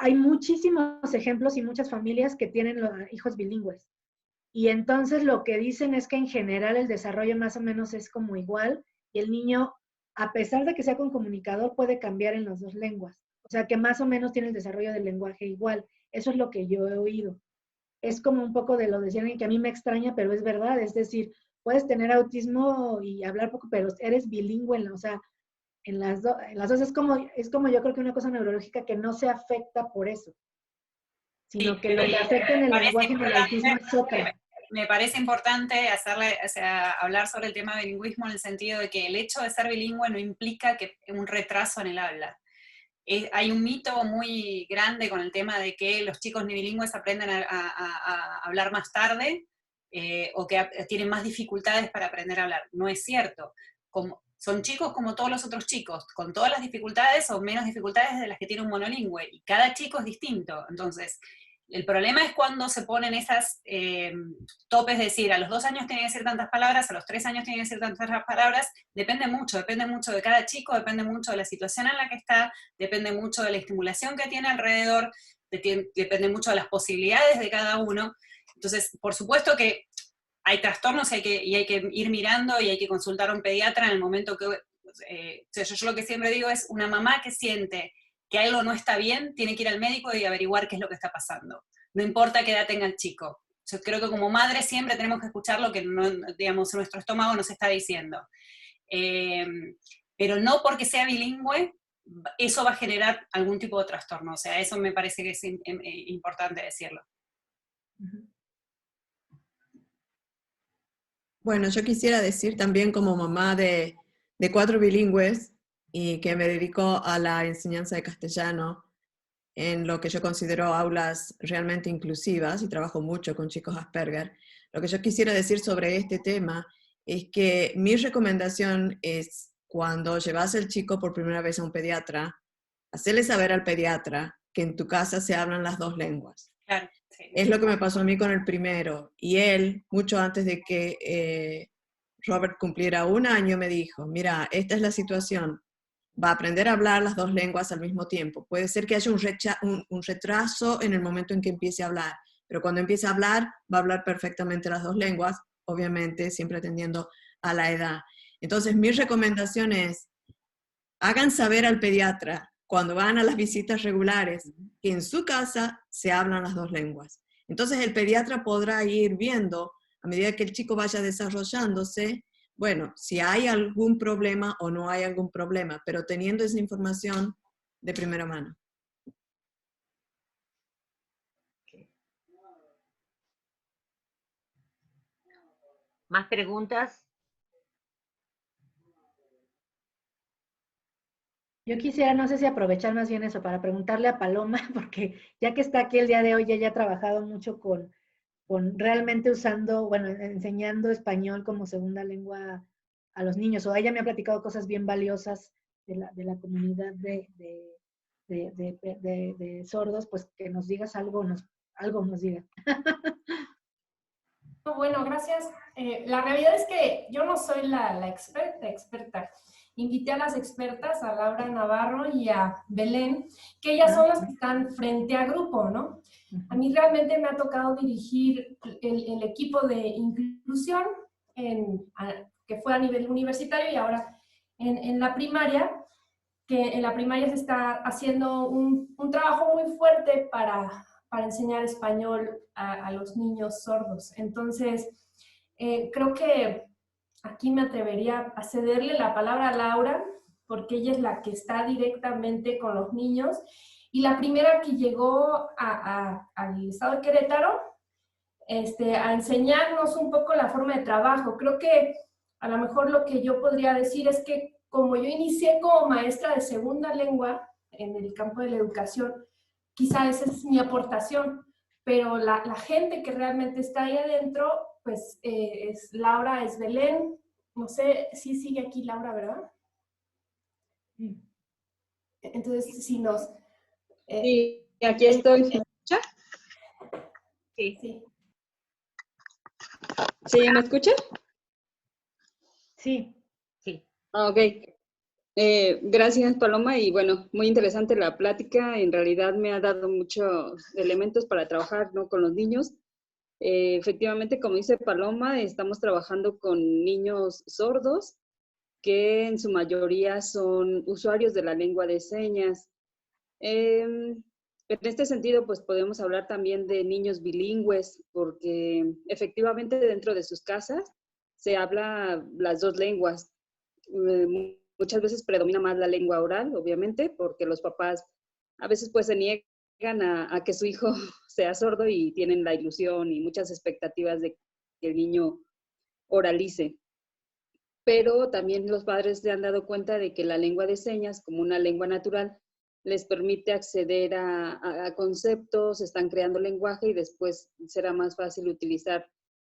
Speaker 2: hay muchísimos ejemplos y muchas familias que tienen hijos bilingües. Y entonces lo que dicen es que en general el desarrollo más o menos es como igual, y el niño, a pesar de que sea con comunicador, puede cambiar en las 2 lenguas. O sea, que más o menos tiene el desarrollo del lenguaje igual. Eso es lo que yo he oído. Es como un poco de lo de alguien que a mí me extraña, pero es verdad. Es decir, puedes tener autismo y hablar poco, pero eres bilingüe, o sea, en las dos es como yo creo que una cosa neurológica que no se afecta por eso, sino que lo que afecta en el lenguaje y en el autismo es otra.
Speaker 1: Me parece importante hablar sobre el tema de bilingüismo en el sentido de que el hecho de ser bilingüe no implica que un retraso en el habla. Hay un mito muy grande con el tema de que los chicos bilingües aprenden a hablar más tarde o que tienen más dificultades para aprender a hablar. No es cierto. Son chicos como todos los otros chicos, con todas las dificultades o menos dificultades de las que tiene un monolingüe, y cada chico es distinto. Entonces, el problema es cuando se ponen esas topes de decir, a los 2 años tienen que decir tantas palabras, a los 3 años tienen que decir tantas palabras. Depende mucho de cada chico, depende mucho de la situación en la que está, depende mucho de la estimulación que tiene alrededor, depende mucho de las posibilidades de cada uno. Entonces, por supuesto que hay trastornos y hay que ir mirando y hay que consultar a un pediatra en el momento que... yo lo que siempre digo es, una mamá que siente que algo no está bien, tiene que ir al médico y averiguar qué es lo que está pasando. no importa qué edad tenga el chico. Yo creo que como madre siempre tenemos que escuchar lo que digamos, nuestro estómago nos está diciendo. Pero no porque sea bilingüe, eso va a generar algún tipo de trastorno. O sea, eso me parece que es importante decirlo.
Speaker 6: Bueno, yo quisiera decir también como mamá de 4 bilingües y que me dedico a la enseñanza de castellano en lo que yo considero aulas realmente inclusivas y trabajo mucho con chicos Asperger. Lo que yo quisiera decir sobre este tema es que mi recomendación es cuando llevas al chico por primera vez a un pediatra, hacerle saber al pediatra que en tu casa se hablan las 2 lenguas.
Speaker 1: Claro, sí.
Speaker 6: Es lo que me pasó a mí con el primero. Y él, mucho antes de que Robert cumpliera 1 año, me dijo, mira, esta es la situación. Va a aprender a hablar las 2 lenguas al mismo tiempo. Puede ser que haya un retraso en el momento en que empiece a hablar, pero cuando empiece a hablar, va a hablar perfectamente las 2 lenguas, obviamente siempre atendiendo a la edad. Entonces, mi recomendación es, hagan saber al pediatra cuando van a las visitas regulares que en su casa se hablan las 2 lenguas. Entonces, el pediatra podrá ir viendo, a medida que el chico vaya desarrollándose, bueno, si hay algún problema o no hay algún problema, pero teniendo esa información de primera mano.
Speaker 3: ¿Más preguntas?
Speaker 2: Yo quisiera, no sé si aprovechar más bien eso para preguntarle a Paloma, porque ya que está aquí el día de hoy, ella ha trabajado mucho con realmente usando, bueno, enseñando español como segunda lengua a los niños, o ella me ha platicado cosas bien valiosas de la comunidad de sordos, pues que nos digas algo, algo nos diga.
Speaker 7: Bueno, gracias. La realidad es que yo no soy la experta. Invité a las expertas, a Laura Navarro y a Belén, que ellas son las que están frente a grupo, ¿no? A mí realmente me ha tocado dirigir el equipo de inclusión que fue a nivel universitario y ahora en la primaria, que en la primaria se está haciendo un trabajo muy fuerte para enseñar español a los niños sordos. Entonces, creo que aquí me atrevería a cederle la palabra a Laura, porque ella es la que está directamente con los niños y la primera que llegó al estado de Querétaro a enseñarnos un poco la forma de trabajo. Creo que a lo mejor lo que yo podría decir es que como yo inicié como maestra de segunda lengua en el campo de la educación, quizá esa es mi aportación, pero la gente que realmente está ahí adentro, pues es Laura, es Belén, no sé si sigue aquí Laura, ¿verdad? Entonces, si nos...
Speaker 8: sí, aquí estoy. ¿Me escucha?
Speaker 7: Sí, sí.
Speaker 8: ¿Sí, me escucha?
Speaker 2: Sí.
Speaker 3: Sí.
Speaker 8: Ok. Gracias, Paloma, y bueno, muy interesante la plática. En realidad me ha dado muchos elementos para trabajar, ¿no?, con los niños. Efectivamente, como dice Paloma, estamos trabajando con niños sordos, que en su mayoría son usuarios de la lengua de señas. En este sentido, pues podemos hablar también de niños bilingües, porque efectivamente dentro de sus casas se habla las 2 lenguas. Muchas veces predomina más la lengua oral, obviamente, porque los papás a veces pues se niegan a que su hijo sea sordo y tienen la ilusión y muchas expectativas de que el niño oralice. Pero también los padres se han dado cuenta de que la lengua de señas, como una lengua natural, les permite acceder a conceptos, están creando lenguaje y después será más fácil utilizar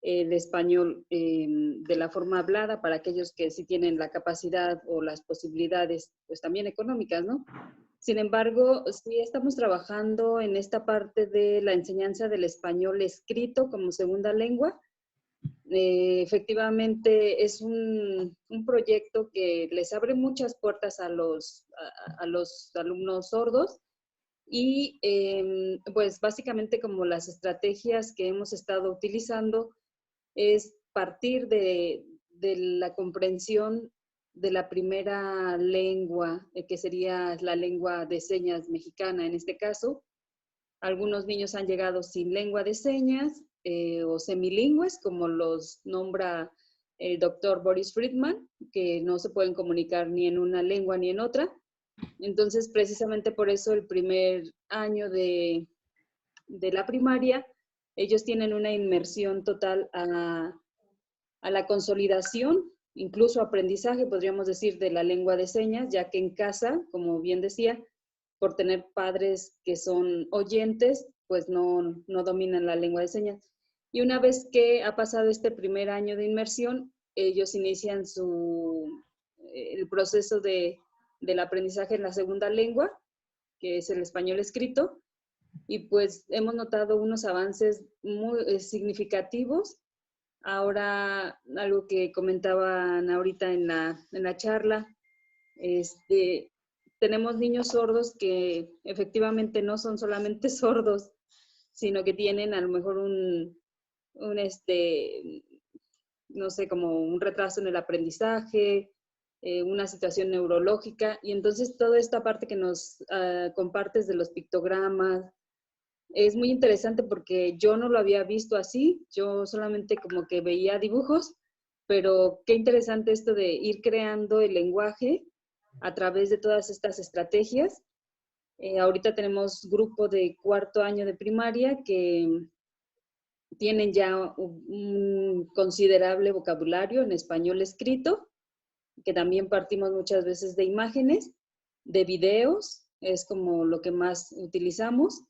Speaker 8: el español de la forma hablada para aquellos que sí tienen la capacidad o las posibilidades, pues también económicas, ¿no? Sin embargo, sí estamos trabajando en esta parte de la enseñanza del español escrito como segunda lengua. Efectivamente es un proyecto que les abre muchas puertas a los alumnos sordos y pues básicamente como las estrategias que hemos estado utilizando es partir de la comprensión de la primera lengua, que sería la lengua de señas mexicana en este caso, Algunos niños han llegado sin lengua de señas o semilingües, como los nombra el doctor Boris Friedman, que no se pueden comunicar ni en una lengua ni en otra. Entonces, precisamente por eso el primer año de la primaria, ellos tienen una inmersión total a la consolidación, incluso aprendizaje, podríamos decir, de la lengua de señas, ya que en casa, como bien decía, por tener padres que son oyentes, pues no dominan la lengua de señas. Y una vez que ha pasado este primer año de inmersión, ellos inician el proceso del aprendizaje en la segunda lengua, que es el español escrito, y pues hemos notado unos avances muy significativos. Ahora, algo que comentaban ahorita en la charla, tenemos niños sordos que efectivamente no son solamente sordos, sino que tienen a lo mejor no sé, como un retraso en el aprendizaje, una situación neurológica, y entonces toda esta parte que nos compartes de los pictogramas, es muy interesante porque yo no lo había visto así, yo solamente como que veía dibujos, pero qué interesante esto de ir creando el lenguaje a través de todas estas estrategias. Ahorita tenemos grupo de 4º año de primaria que tienen ya un considerable vocabulario en español escrito, que también partimos muchas veces de imágenes, de videos, es como lo que más utilizamos.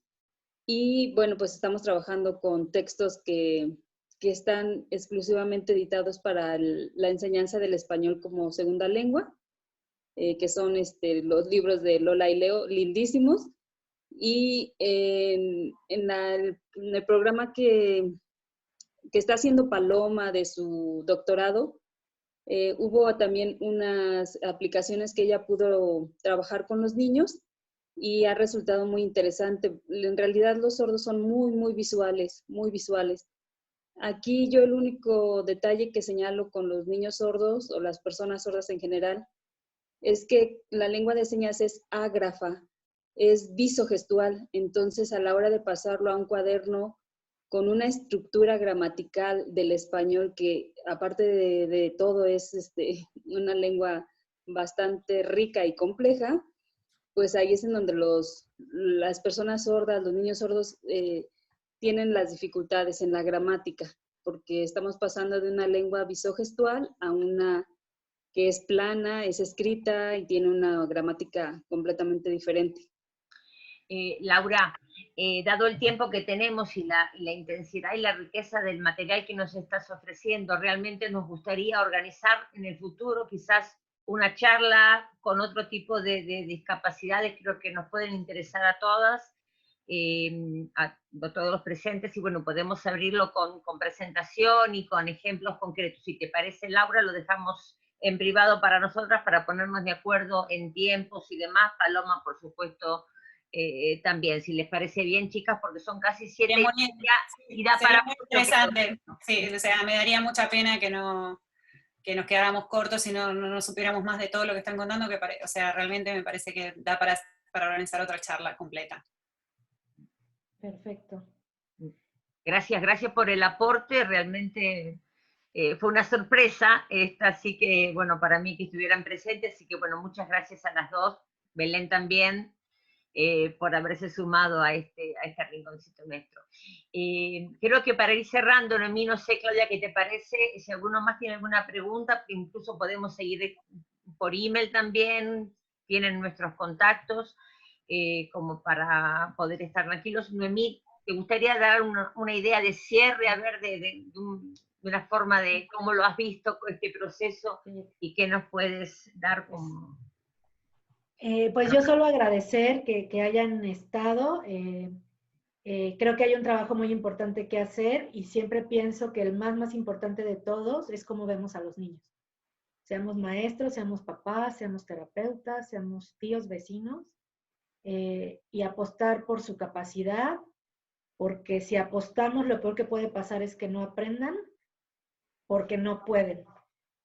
Speaker 8: Y bueno, pues estamos trabajando con textos que están exclusivamente editados para la enseñanza del español como segunda lengua, que son los libros de Lola y Leo, lindísimos. Y en el programa que está haciendo Paloma de su doctorado, hubo también unas aplicaciones que ella pudo trabajar con los niños y ha resultado muy interesante. En realidad los sordos son muy, muy visuales, muy visuales. Aquí yo el único detalle que señalo con los niños sordos o las personas sordas en general es que la lengua de señas es ágrafa, es visogestual. Entonces a la hora de pasarlo a un cuaderno con una estructura gramatical del español que aparte de todo es una lengua bastante rica y compleja, pues ahí es en donde las personas sordas, los niños sordos, tienen las dificultades en la gramática, porque estamos pasando de una lengua visogestual a una que es plana, es escrita y tiene una gramática completamente diferente.
Speaker 3: Laura, dado el tiempo que tenemos y la intensidad y la riqueza del material que nos estás ofreciendo, realmente nos gustaría organizar en el futuro quizás una charla con otro tipo de discapacidades, creo que nos pueden interesar a todas, a todos los presentes, y bueno, podemos abrirlo con presentación y con ejemplos concretos. Si te parece, Laura, lo dejamos en privado para nosotras, para ponernos de acuerdo en tiempos y demás. Paloma, por supuesto, también, si les parece bien, chicas, porque son casi 7 y da para
Speaker 1: muy interesante. Sí, o sea, me daría mucha pena que nos quedáramos cortos y no supiéramos más de todo lo que están contando, o sea, realmente me parece que da para organizar otra charla completa.
Speaker 2: Perfecto.
Speaker 3: Gracias por el aporte, realmente fue una sorpresa esta, así que, bueno, para mí que estuvieran presentes, así que, bueno, muchas gracias a las dos, Belén también, por haberse sumado a este rinconcito nuestro. Creo que para ir cerrando, Noemí, no sé, Claudia, ¿qué te parece? Si alguno más tiene alguna pregunta, incluso podemos seguir por email también, tienen nuestros contactos, como para poder estar tranquilos. Noemí, ¿te gustaría dar una idea de cierre, a ver, de una forma de cómo lo has visto este proceso y qué nos puedes dar como...
Speaker 2: Pues yo solo agradecer que hayan estado. Creo que hay un trabajo muy importante que hacer y siempre pienso que el más importante de todos es cómo vemos a los niños. Seamos maestros, seamos papás, seamos terapeutas, seamos tíos, vecinos, y apostar por su capacidad, porque si apostamos, lo peor que puede pasar es que no aprendan porque no pueden.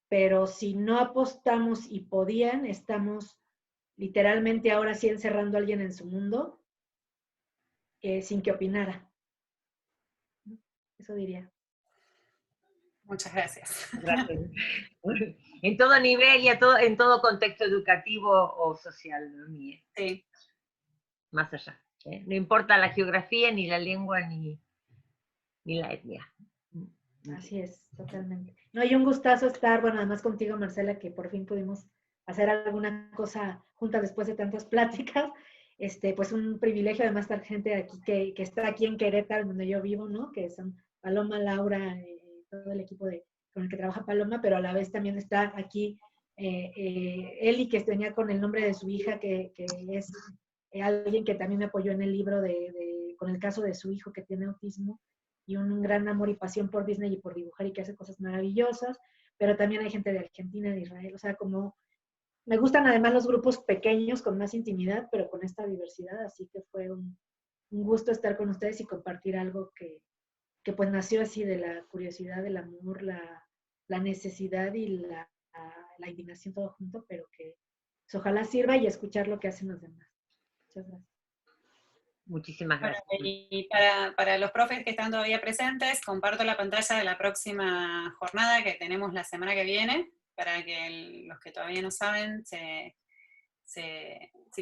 Speaker 2: Pero si no apostamos y podían, estamos literalmente ahora sí encerrando a alguien en su mundo. sin que opinara. Eso diría.
Speaker 1: Muchas gracias.
Speaker 3: Gracias. En todo nivel y en todo contexto educativo o social, ¿no?
Speaker 1: Sí.
Speaker 3: Más allá. No importa la geografía, ni la lengua, ni la etnia.
Speaker 2: Así es, totalmente. No, y un gustazo estar, bueno, además contigo, Marcela, que por fin pudimos hacer alguna cosa juntas después de tantas pláticas. Pues un privilegio además estar gente aquí que está aquí en Querétaro, donde yo vivo, ¿no? Que son Paloma, Laura, todo el equipo con el que trabaja Paloma, pero a la vez también está aquí Eli, que venía con el nombre de su hija, que es alguien que también me apoyó en el libro con el caso de su hijo que tiene autismo, y un gran amor y pasión por Disney y por dibujar y que hace cosas maravillosas, pero también hay gente de Argentina, de Israel, o sea, como me gustan además los grupos pequeños con más intimidad, pero con esta diversidad, así que fue un gusto estar con ustedes y compartir algo que pues nació así de la curiosidad, del amor, la necesidad y la indignación todo junto, pero que pues, ojalá sirva y escuchar lo que hacen los demás. Muchas gracias.
Speaker 3: Muchísimas gracias.
Speaker 1: Y para los profes que están todavía presentes, comparto la pantalla de la próxima jornada que tenemos la semana que viene, para que los que todavía no saben, si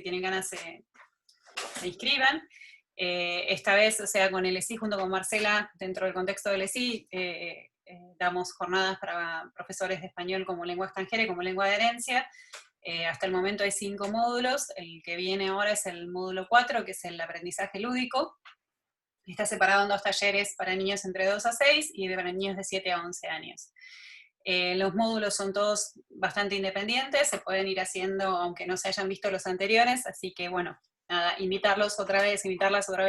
Speaker 1: tienen ganas, se inscriban. Esta vez, o sea, con el ESI, junto con Marcela, dentro del contexto del ESI, damos jornadas para profesores de español como lengua extranjera y como lengua de herencia. Hasta el momento hay 5 módulos, el que viene ahora es el módulo 4, que es el aprendizaje lúdico. Está separado en 2 talleres para niños entre 2 a 6 y para niños de 7 a 11 años. Los módulos son todos bastante independientes, se pueden ir haciendo aunque no se hayan visto los anteriores, así que bueno, nada, invitarlas otra vez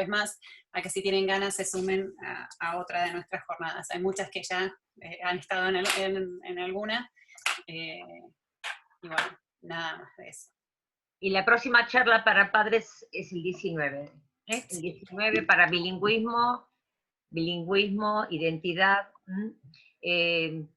Speaker 1: más a que si tienen ganas se sumen a otra de nuestras jornadas. Hay muchas que ya han estado en alguna, y bueno, nada más de eso.
Speaker 3: Y la próxima charla para padres es el 19, ¿eh? El 19 para bilingüismo, identidad. ¿Quién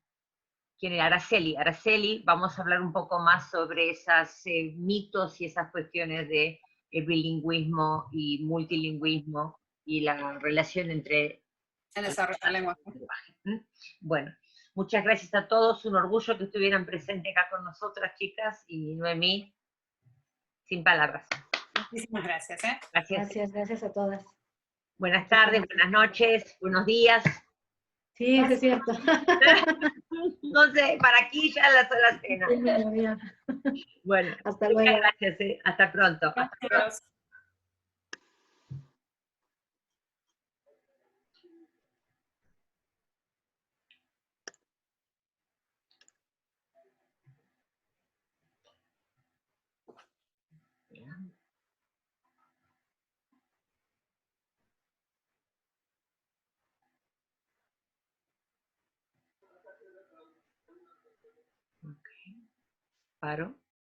Speaker 3: era? Araceli, vamos a hablar un poco más sobre esos mitos y esas cuestiones de el bilingüismo y multilingüismo y la relación entre
Speaker 1: el desarrollo de la lengua.
Speaker 3: Bueno, muchas gracias a todos, un orgullo que estuvieran presentes acá con nosotras, chicas, y Noemí, sin palabras.
Speaker 1: Muchísimas gracias.
Speaker 2: Gracias a todas.
Speaker 3: Buenas tardes, buenas noches, buenos días.
Speaker 2: Sí, eso es cierto.
Speaker 3: No sé, para aquí ya la cena. Bueno,
Speaker 2: hasta luego.
Speaker 3: Muchas gracias, hasta pronto.
Speaker 1: Gracias.
Speaker 3: Hasta pronto. Okay. Paro.